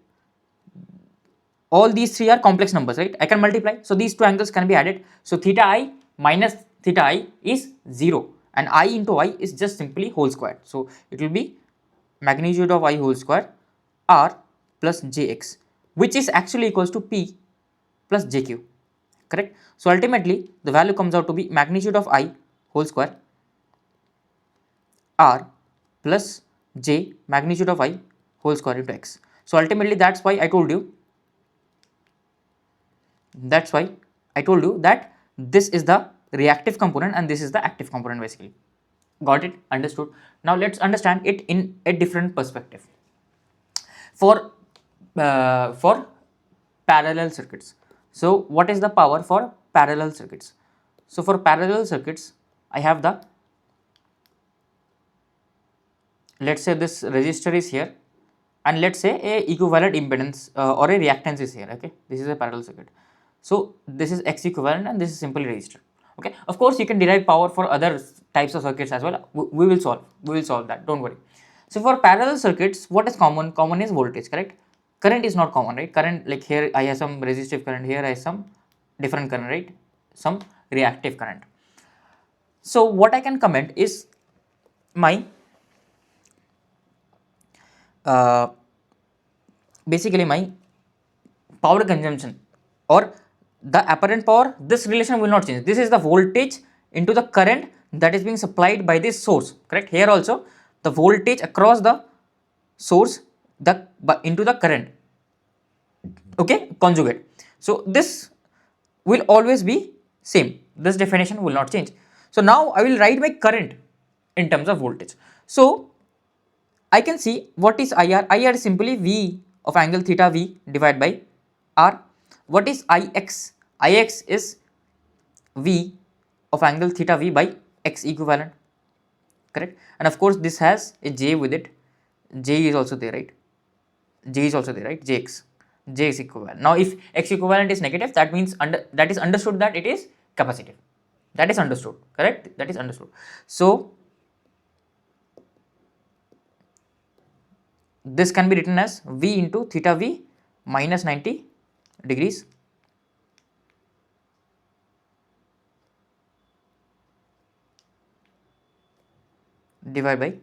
all these three are complex numbers, right? I can multiply, so these two angles can be added. So theta I minus theta I is 0 and I into I is just simply whole square. So it will be magnitude of I whole square R plus Jx, which is actually equals to P plus Jq, correct? So ultimately the value comes out to be magnitude of I whole square R plus J magnitude of I whole square into X. So ultimately that's why I told you, that's why I told you that this is the reactive component and this is the active component basically. Got it? Understood? Now let's understand it in a different perspective. For parallel circuits. So what is the power for parallel circuits? So for parallel circuits, I have the, let's say this resistor is here and let's say a equivalent impedance or a reactance is here, okay? This is a parallel circuit. So this is X equivalent and this is simply resistor, okay? Of course you can derive power for other types of circuits as well. We will solve that, don't worry. So for parallel circuits, what is common? Common is voltage, correct? Current is not common, right? Current, like here I have some resistive current, here I have some different current, right? Some reactive current. So what I can comment is my uh, basically my power consumption or the apparent power, this relation will not change. This is the voltage into the current that is being supplied by this source, correct? Here also the voltage across the source, the into the current, okay, conjugate. So this will always be same, this definition will not change. So now I will write my current in terms of voltage. So I can see what is IR. IR is simply V of angle theta V divided by R. What is IX? IX is V of angle theta V by X equivalent, correct? And of course this has a J with it. J is also there, right? J is also there, right? Jx. J is equivalent. Now if X equivalent is negative, that means that is understood that it is capacitive. That is understood, correct? That is understood. So this can be written as V into theta V minus 90 degrees divided by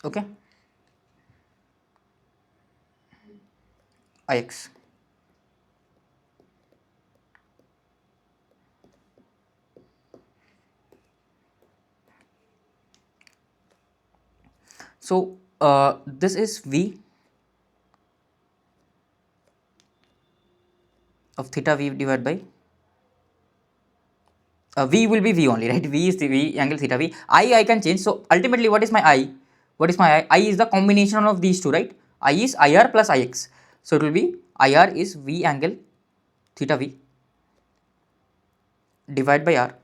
okay Ix. So this is V of theta V divided by V will be V only, right? V is the V angle theta V. I can change. So ultimately, what is my I? What is my I? I is the combination of these two, right? I is IR plus IX. So it will be IR is V angle theta V divided by R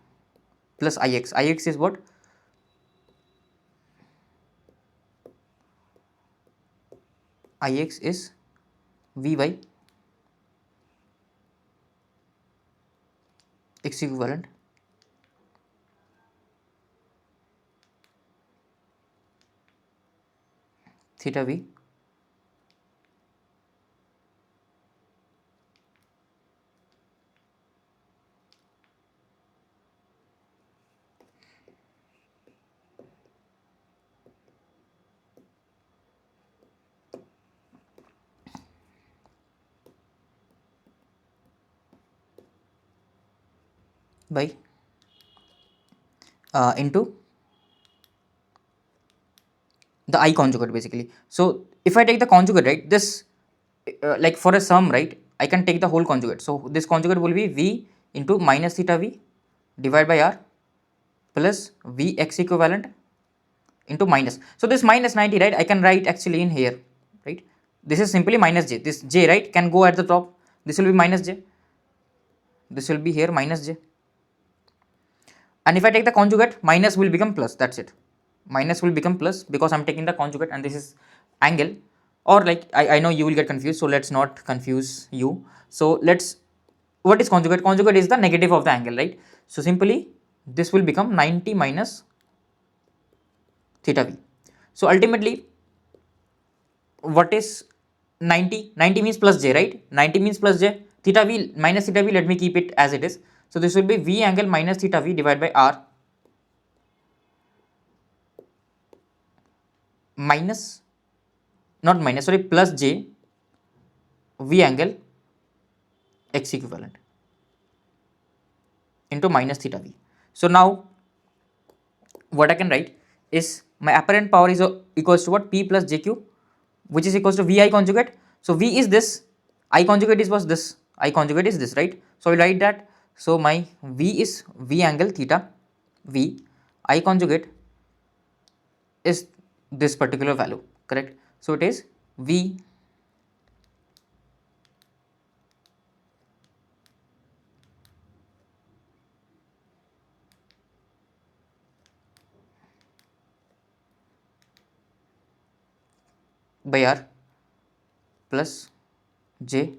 plus IX. IX is what? IX is V by X equivalent theta V by into the I conjugate basically. So if I take the conjugate, right, this like for a sum, right, I can take the whole conjugate. So this conjugate will be V into minus theta V divided by R plus V x equivalent into minus. So this minus 90, right, I can write actually in here, right. This is simply minus j. This j, right, can go at the top. This will be minus j. This will be here minus j. And if I take the conjugate, minus will become plus. That's it. Minus will become plus because I'm taking the conjugate, and this is angle. Or like I know you will get confused, so let's not confuse you. So let's, what is conjugate? Conjugate is the negative of the angle, right? So simply this will become 90 minus theta v. So ultimately, what is 90? 90 means plus j, right? 90 means plus j. Theta v minus theta v, let me keep it as it is. So this will be v angle minus theta v divided by r minus, not minus, sorry, plus j v angle x equivalent into minus theta v. So now what I can write is my apparent power is equals to what? P plus jq, which is equals to vi conjugate. So v is this, I conjugate is was this, I conjugate is this, right? So I will write that. So my v is v angle theta v, I conjugate is this particular value, correct? So it is v by r plus j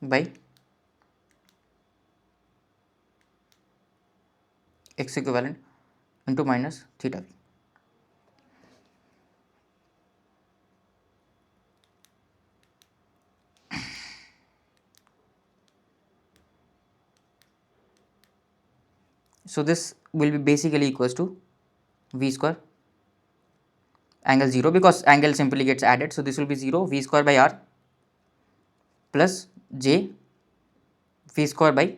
by x equivalent into minus theta v. So this will be basically equals to v square angle 0, because angle simply gets added. So this will be 0, v square by r plus j v square by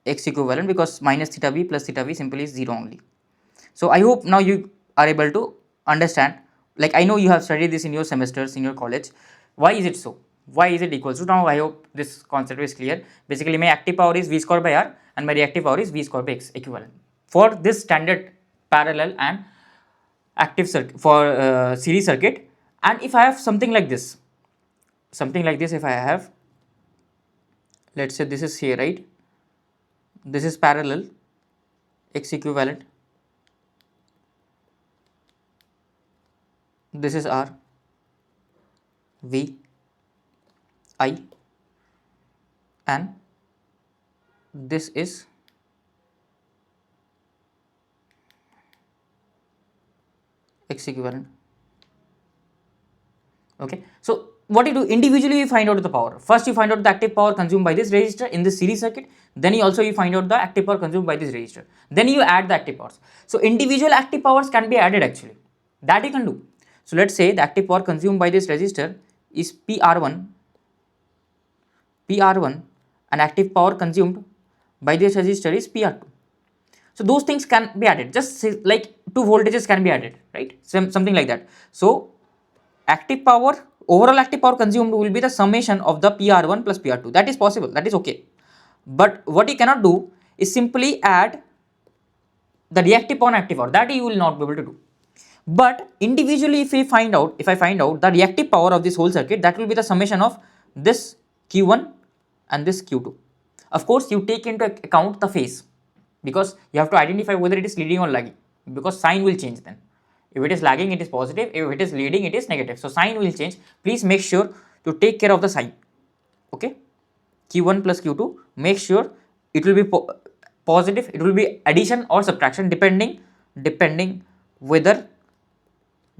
x equivalent, because minus theta v plus theta v simply is 0 only. So I hope now you are able to understand. Like I know you have studied this in your semesters in your college. Why is it so? Why is it equals to? Now I hope this concept is clear. Basically my active power is v square by r and my reactive power is v square by x equivalent for this standard parallel and active circuit, for series circuit. And if I have something like this, if I have, let's say this is here, right, this is parallel x equivalent, this is r v I, and this is x equivalent. Okay, so what you do, individually you find out the power. First you find out the active power consumed by this resistor in this series circuit, then you find out the active power consumed by this resistor, then you add the active powers. So individual active powers can be added actually, that you can do. So let's say the active power consumed by this resistor is PR1 and active power consumed by this resistor is PR2. So those things can be added, just say like two voltages can be added, right? Something like that. So active power, overall active power consumed will be the summation of the PR1 plus PR2. That is possible, that is okay. But what you cannot do is simply add the reactive power and active power, that you will not be able to do. But individually if I find out the reactive power of this whole circuit, that will be the summation of this Q1 and this Q2. Of course you take into account the phase, because you have to identify whether it is leading or lagging, because sign will change then. If it is lagging, it is positive. If it is leading, it is negative. So sign will change. Please make sure to take care of the sign. Okay, Q1 plus Q2, make sure it will be positive, it will be addition or subtraction depending whether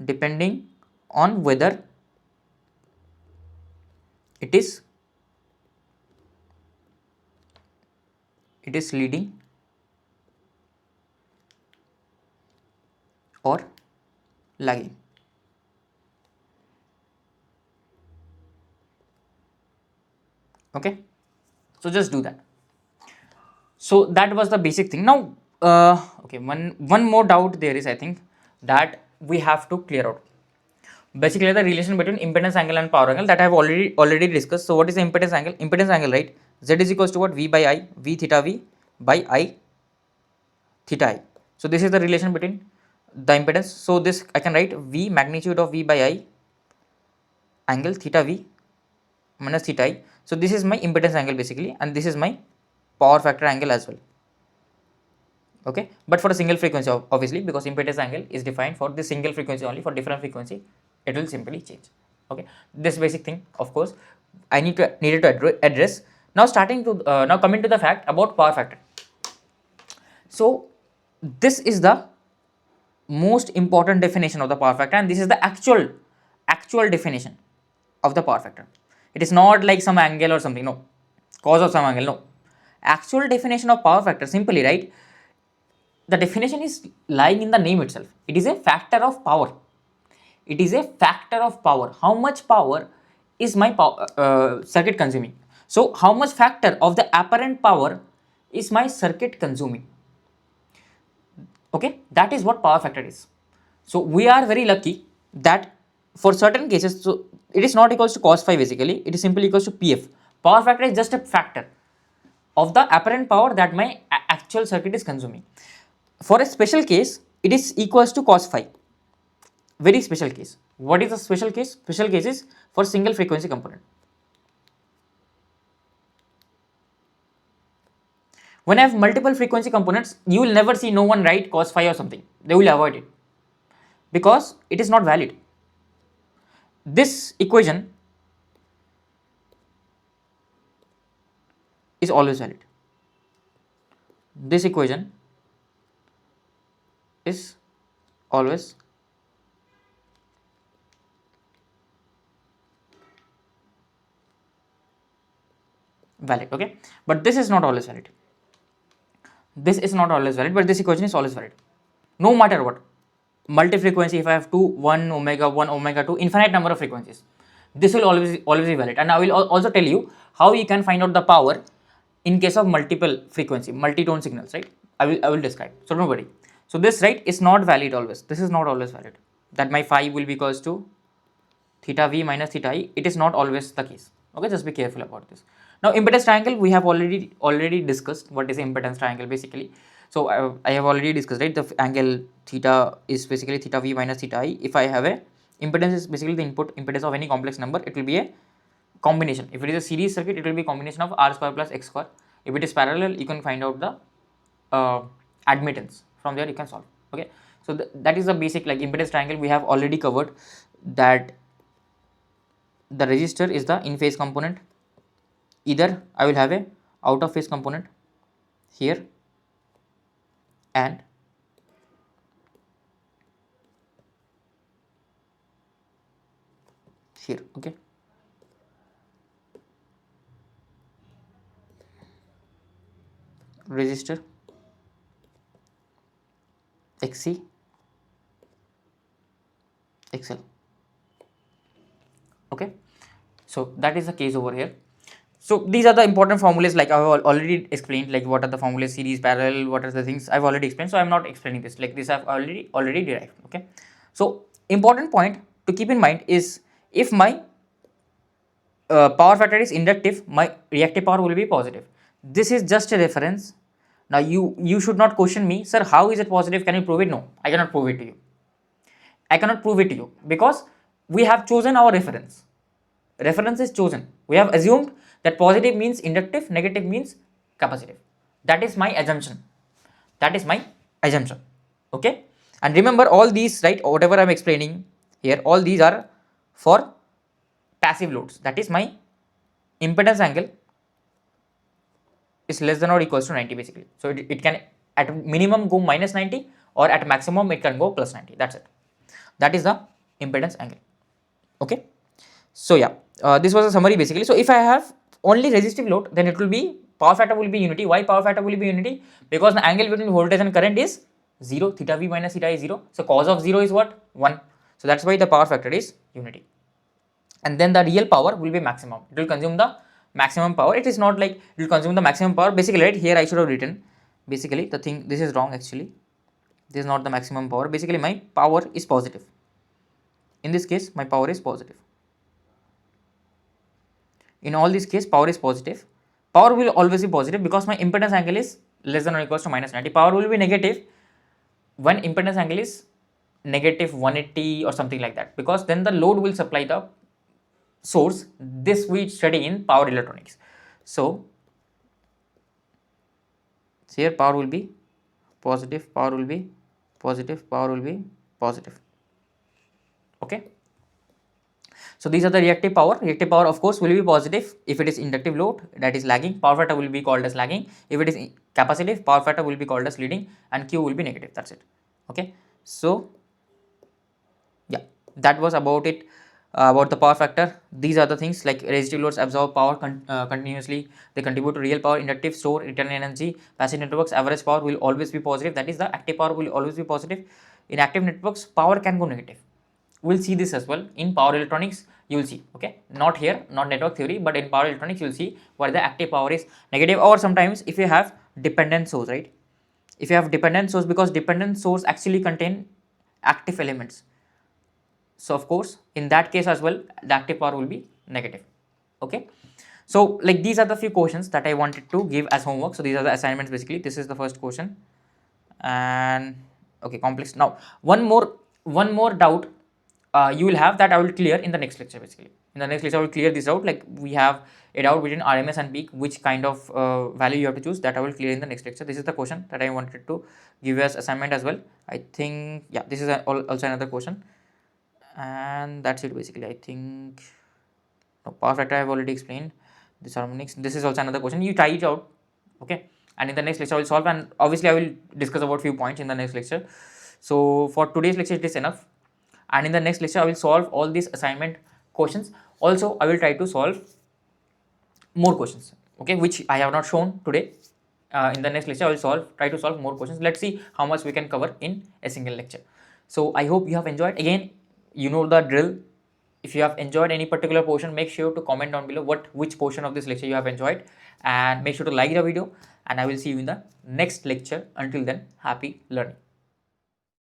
depending on whether it is leading or lagging. Okay, so just do that. So that was the basic thing. Now okay, one more doubt there is, I think, that we have to clear out. Basically the relation between impedance angle and power angle, that I have already discussed. So what is the impedance angle? Impedance angle, right? Z is equals to what? V by I, V theta V by I theta I. So this is the relation between the impedance. So this I can write V magnitude of V by I angle theta V minus theta I. So this is my impedance angle basically, and this is my power factor angle as well. Okay, but for a single frequency, obviously, because impedance angle is defined for the single frequency only. For different frequency it will simply change. Okay, this basic thing, of course, I needed to address. Now now coming to the fact about power factor. So this is the most important definition of the power factor, and this is the actual definition of the power factor. It is not like some angle or something, no, cos of some angle, no. Actual definition of power factor, simply, right, the definition is lying in the name itself. It is a factor of power. It is a factor of power. How much power is my circuit consuming? So how much factor of the apparent power is my circuit consuming? Okay, that is what power factor is. So we are very lucky that for certain cases, so it is not equals to cos phi basically, it is simply equals to PF. Power factor is just a factor of the apparent power that my actual circuit is consuming. For a special case, it is equals to cos phi. Very special case. What is the special case? Special case is for single frequency component. When I have multiple frequency components, you will never see no one write cos phi or something. They will avoid it because it is not valid. This equation is always valid. This equation is always valid. Okay, but this is not always valid. This is not always valid, but this equation is always valid, no matter what. Multi-frequency, if I have 2, 1 omega 2, infinite number of frequencies, this will always be valid. And I will also tell you how you can find out the power in case of multiple frequency, multi-tone signals, right? I will describe, so don't worry. So this, right, is not valid always. This is not always valid, that my phi will be equals to theta V minus theta I. It is not always the case. Okay, just be careful about this. Now impedance triangle, we have already discussed what is impedance triangle basically. So I have already discussed, right, the angle theta is basically theta V minus theta I. If I have a impedance is basically the input impedance of any complex number, it will be a combination. If it is a series circuit, it will be combination of r square plus x square. If it is parallel, you can find out the admittance. From there you can solve. Okay, so that is the basic, like, impedance triangle. We have already covered that the resistor is the in phase component. Either I will have a out of phase component here and here. Okay, resistor XC XL. Okay, so that is the case over here. So these are the important formulas, like I have already explained, like what are the formulas, series, parallel, what are the things I've already explained. So I'm not explaining this, like this I've already derived. Okay, so important point to keep in mind is, if my power factor is inductive, my reactive power will be positive. This is just a reference. Now you should not question me, sir, how is it positive? Can you prove it? No, I cannot prove it to you. I cannot prove it to you because we have chosen our reference. Reference is chosen. We have assumed that positive means inductive, negative means capacitive. That is my assumption. That is my assumption. Okay, and remember all these, right, whatever I'm explaining here, all these are for passive loads. That is my impedance angle is less than or equals to 90 basically. So it can at minimum go minus 90 or at maximum it can go plus 90. That's it. That is the impedance angle. Okay. So yeah, this was a summary basically. So if I have only resistive load, then it will be power factor will be unity. Why power factor will be unity? Because the angle between voltage and current is 0. Theta V minus theta is 0. So cos of 0 is what? 1. So that's why the power factor is unity. And then the real power will be maximum. It will consume the maximum power. It is not like it will consume the maximum power. Basically, right here I should have written. Basically, the thing, this is wrong actually. This is not the maximum power. Basically, my power is positive. In this case, my power is positive. In all these cases, power is positive. Power will always be positive because my impedance angle is less than or equals to minus 90. Power will be negative when impedance angle is negative 180 or something like that, because then the load will supply the source. This we study in power electronics. So here power will be positive, power will be positive, power will be positive. Okay. So these are the reactive power. Reactive power of course will be positive if it is inductive load, that is lagging. Power factor will be called as lagging. If it is capacitive, power factor will be called as leading, and Q will be negative. That's it. Okay. So yeah, that was about it. About the power factor, these are the things like resistive loads absorb power continuously. They contribute to real power, inductive, store, return energy. Passive networks, average power will always be positive. That is, the active power will always be positive. In active networks, power can go negative. We'll see this as well in power electronics. You will see. Okay, not here, not network theory, but in power electronics, you will see where the active power is negative, or sometimes if you have dependent source, right? If you have dependent source, because dependent source actually contain active elements. So of course, in that case as well, the active power will be negative. Okay. So like these are the few questions that I wanted to give as homework. So these are the assignments basically. This is the first question, and okay, complex. Now one more doubt you will have, that I will clear in the next lecture basically. In the next lecture, I will clear this out. Like we have a doubt between RMS and peak, which kind of value you have to choose. That I will clear in the next lecture. This is the question that I wanted to give you as assignment as well. I think yeah, this is also another question. And that's it basically. I think no, power factor I have already explained. This harmonics, this is also another question. You try it out, okay, and in the next lecture I will solve, and obviously I will discuss about few points in the next lecture. So for today's lecture it is enough, and in the next lecture I will solve all these assignment questions. Also I will try to solve more questions, okay, which I have not shown today. In the next lecture I will try to solve more questions. Let's see how much we can cover in a single lecture. So I hope you have enjoyed. Again, you know the drill. If you have enjoyed any particular portion, make sure to comment down below which portion of this lecture you have enjoyed, and make sure to like the video, and I will see you in the next lecture. Until then, happy learning.